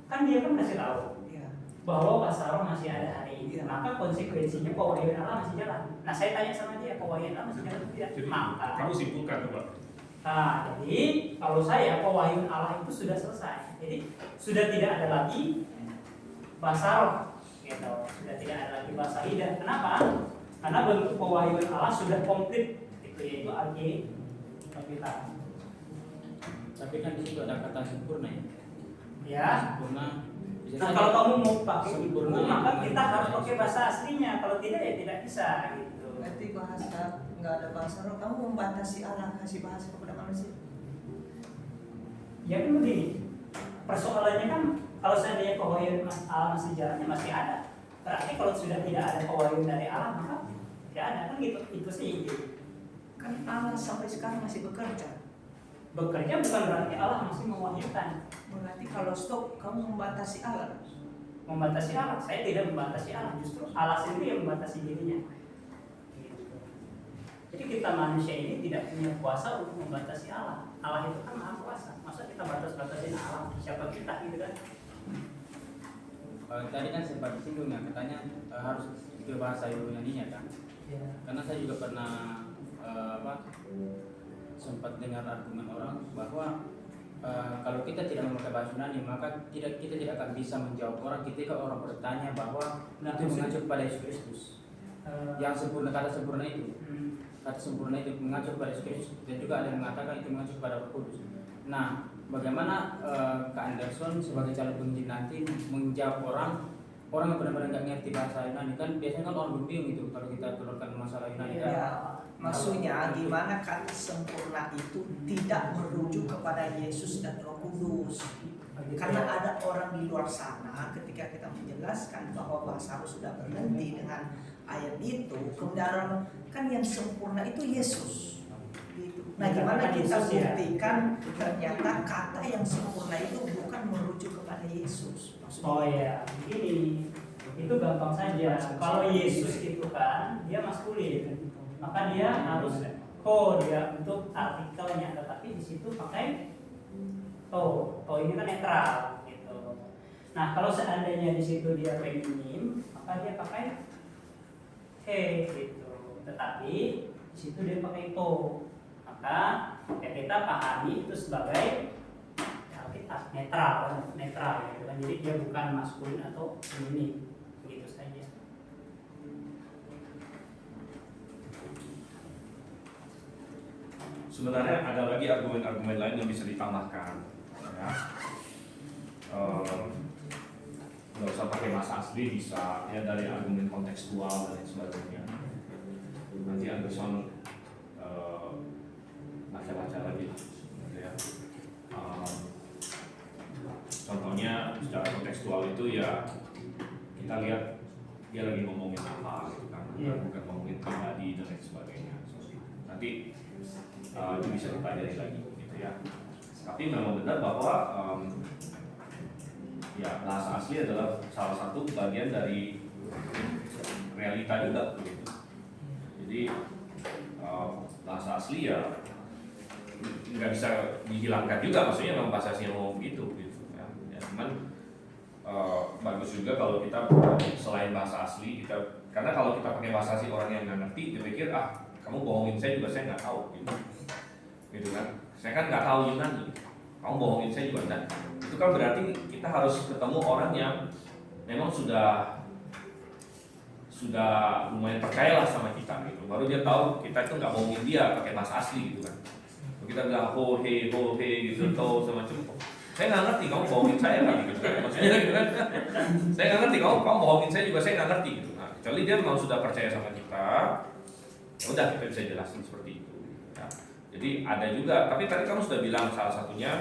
Kan dia kan kasih tahu Iya. bahwa bahasa roh masih ada hari ini, maka konsekuensinya pewahyuan Allah masih jalan. Nah, saya tanya sama dia, pewahyuan Allah masih jalan atau tidak? jadi Maka kamu simpulkan tuh Pak. nah, jadi kalau saya pewahyuan Allah itu sudah selesai. Jadi sudah tidak ada lagi bahasa roh, gitu. Sudah tidak ada lagi bahasa lidah. Kenapa? Karena bentuk pewahyuan Allah sudah komplit, itu yaitu Alkitab. Tapi kan di situ ada kata sempurna ya. Ya. Sempurna. Bisa Nah, saja kalau kamu mau pakai itu, sempurna, maka ya. kita harus pakai bahasa aslinya. Kalau tidak ya tidak bisa, gitu. Berarti bahasa nggak ada bahasa roh. Kamu membatasi Allah kasih bahasa kepada manusia. Ya kan begini. Persoalannya kan kalau seandainya pewahyuan Allah masih jalannya masih ada. Berarti kalau sudah tidak ada pewahyuan dari Allah maka tidak ada, kan gitu. Itu sih. Kan Allah sampai sekarang masih bekerja. Bekerja bukan berarti Allah masih mewahyukan. Berarti kalau stop kamu membatasi Allah. membatasi Allah. Saya tidak membatasi Allah, justru Allah sendiri yang membatasi dirinya. Gitu. Jadi kita manusia ini tidak punya kuasa untuk membatasi Allah. Allah itu kan maha kuasa. Masa kita batas-batasin Allah? Siapa kita gitu kan? Tadi kan sempat disinggung ya, katanya harus ke bahasa Yunani-nya kan. Ya. Karena saya juga pernah sempat dengar argumen orang bahwa kalau kita tidak memakai bahasa Yunani, maka kita tidak akan bisa menjawab orang ketika orang bertanya bahwa itu mengacu pada Yesus Kristus. Yang sempurna, kata sempurna itu, kata sempurna itu mengacu pada Yesus Kristus, dan juga ada yang mengatakan itu mengacu pada Roh Kudus. Nah, bagaimana Kak Anderson sebagai calon penginjil nanti menjawab orang yang benar-benar nggak ngerti bahasa Yunani? Kan biasanya kan orang bingung gitu kalau kita turunkan masalah Yunani kan. Ya, maksudnya gimana kata sempurna itu tidak merujuk kepada Yesus dan Roh Kudus. Karena ada orang di luar sana ketika kita menjelaskan bahwa bahasa harus sudah berhenti dengan ayat itu, kemudian kan yang sempurna itu Yesus. Gitu. Nah, gimana kita buktikan ternyata kata yang sempurna itu bukan merujuk kepada Yesus? Maksudnya, Oh ya, begini, itu gampang saja. Kalau Yesus itu kan dia maskulin, maka dia harus dia untuk artikelnya, tetapi di situ pakai to ini kan netral gitu. Nah, kalau seandainya di situ dia feminim, maka dia pakai he gitu. Tetapi di situ dia pakai to, maka ya kita pahami itu sebagai Alkitab netral gitu kan. Jadi dia bukan maskulin atau feminim, begitu saja. Sebenarnya ada lagi argumen-argumen lain yang bisa ditambahkan. Ya. Nggak usah pakai bahasa asli, bisa ya dari argumen kontekstual dan lain sebagainya. Nanti Anderson baca-baca lagi lah, gitu ya. Contohnya secara kontekstual itu ya kita lihat dia lagi ngomongin apa gitu kan, bukan ngomongin pribadi dan lain sebagainya. Nanti itu bisa dipelajari lagi gitu ya. Tapi memang benar bahwa ya bahasa asli adalah salah satu bagian dari realita juga begitu. Jadi bahasa asli ya nggak bisa dihilangkan juga, maksudnya memang bahasa asli yang mau begitu gitu ya. Cuman bagus juga kalau kita selain bahasa asli kita, karena kalau kita pakai bahasa asli orang yang nggak ngerti dia pikir kamu bohongin saya juga saya nggak tahu gitu kan. Saya kan nggak tahu Yunani, kamu bohongin saya juga enggak. Itu kan berarti kita harus ketemu orang yang memang sudah lumayan percayalah sama kita gitu. Baru dia tahu kita itu nggak bohongin dia pakai bahasa asli gitu kan. Kita bilang ho he gitu atau semacam, saya nggak ngerti kamu bohongin saya gitu kan. Maksudnya gitu kan. Saya nggak ngerti kamu bohongin saya juga saya nggak ngerti gitu. Nah, kecuali dia memang sudah percaya sama kita, ya udah kita bisa jelasin seperti itu. Ya. Jadi ada juga, tapi tadi kamu sudah bilang salah satunya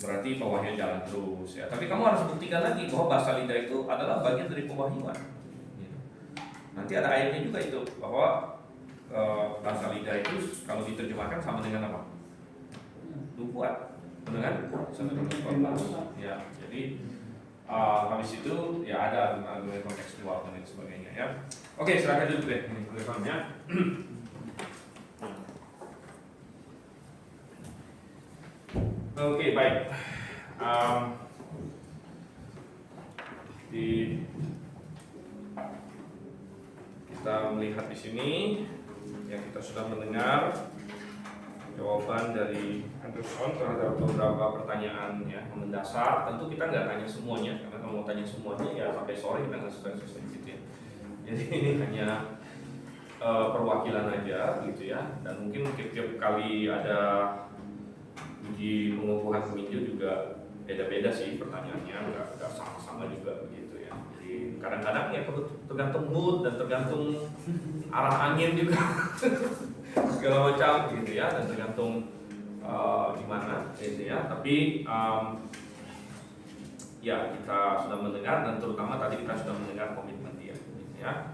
berarti pewahyuan jalan terus ya. Tapi kamu harus buktikan lagi bahwa bahasa lidah itu adalah bagian dari pewahyuan. Gitu. Nanti ada ayatnya juga itu bahwa bahasa lidah itu kalau diterjemahkan sama dengan apa? Nubuat, benar kan? Sama dengan nubuat. Ya, jadi habis itu ya ada argumen kontekstual dan lain sebagainya ya. Oke, silakan dulu deh ini teleponnya. Oke, baik. Kita melihat di sini yang kita sudah mendengar jawaban dari Anderson terhadap beberapa pertanyaan ya mendasar. Tentu kita nggak tanya semuanya, karena kalau mau tanya semuanya ya sampai sore kita nggak selesai gitu ya. Jadi ini hanya perwakilan aja gitu ya. Dan mungkin tiap kali ada uji pengukuhan penginjil juga beda-beda sih pertanyaannya, nggak sama-sama juga begitu ya. Jadi kadang-kadang ya tergantung mood dan tergantung arah angin juga segala macam gitu ya, dan tergantung gimana gitu ya. Tapi ya kita sudah mendengar, dan terutama tadi kita sudah mendengar komitmen dia gitu ya.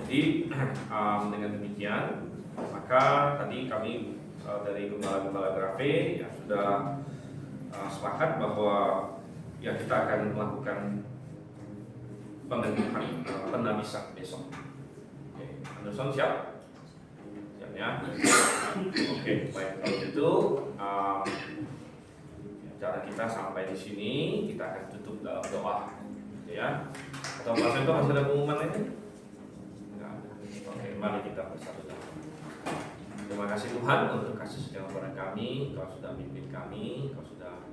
Jadi dengan demikian maka tadi kami dari gembala-gembala Grafe ya sudah sepakat bahwa ya kita akan melakukan penabisan besok. Oke, Anderson siap? Siap ya? Oke, baik kalau gitu cara kita sampai di sini, kita akan tutup dalam doa, gitu ya. Atau Pak Sento masih ada pengumuman lainnya? Enggak ada. Oke, mari kita bersatu dalam doa. Terima kasih Tuhan untuk kasih setia kepada kami. Kau sudah pimpin kami, Kau sudah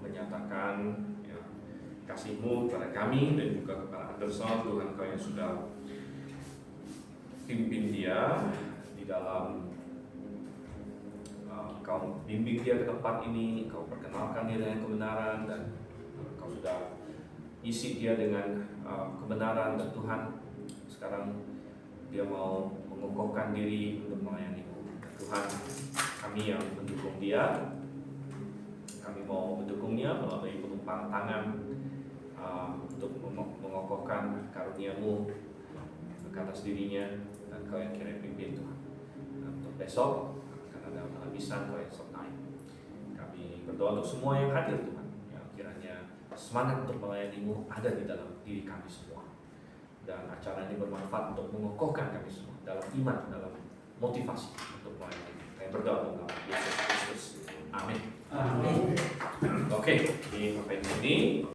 menyatakan ya, kasih-Mu kepada kami dan juga kepada Anderson. Tuhan, Kau yang sudah pimpin dia di dalam Kau bimbing dia ke tempat ini, Kau perkenalkan dia dengan kebenaran, dan Kau sudah isi dia dengan kebenaran. Dan Tuhan, sekarang dia mau mengokohkan diri untuk melayani-Mu. Tuhan, kami yang mendukung dia, kami mau mendukungnya melalui penumpang tangan untuk mengokohkan karunia-Mu ke atas dirinya, dan Kau yang kira pimpin Tuhan. Dan untuk besok akan ada penabisan Kau yang sertai. Kami berdoa untuk semua yang hadir Tuhan, yang kiranya semangat untuk melayani-Mu ada di dalam diri kami semua, dan acara ini bermanfaat untuk mengokohkan kami semua dalam iman, dalam motivasi untuk melayani. Kami berdoa dalam nama Yesus Kristus. Amin. Amin. Oke, ini sampai di sini.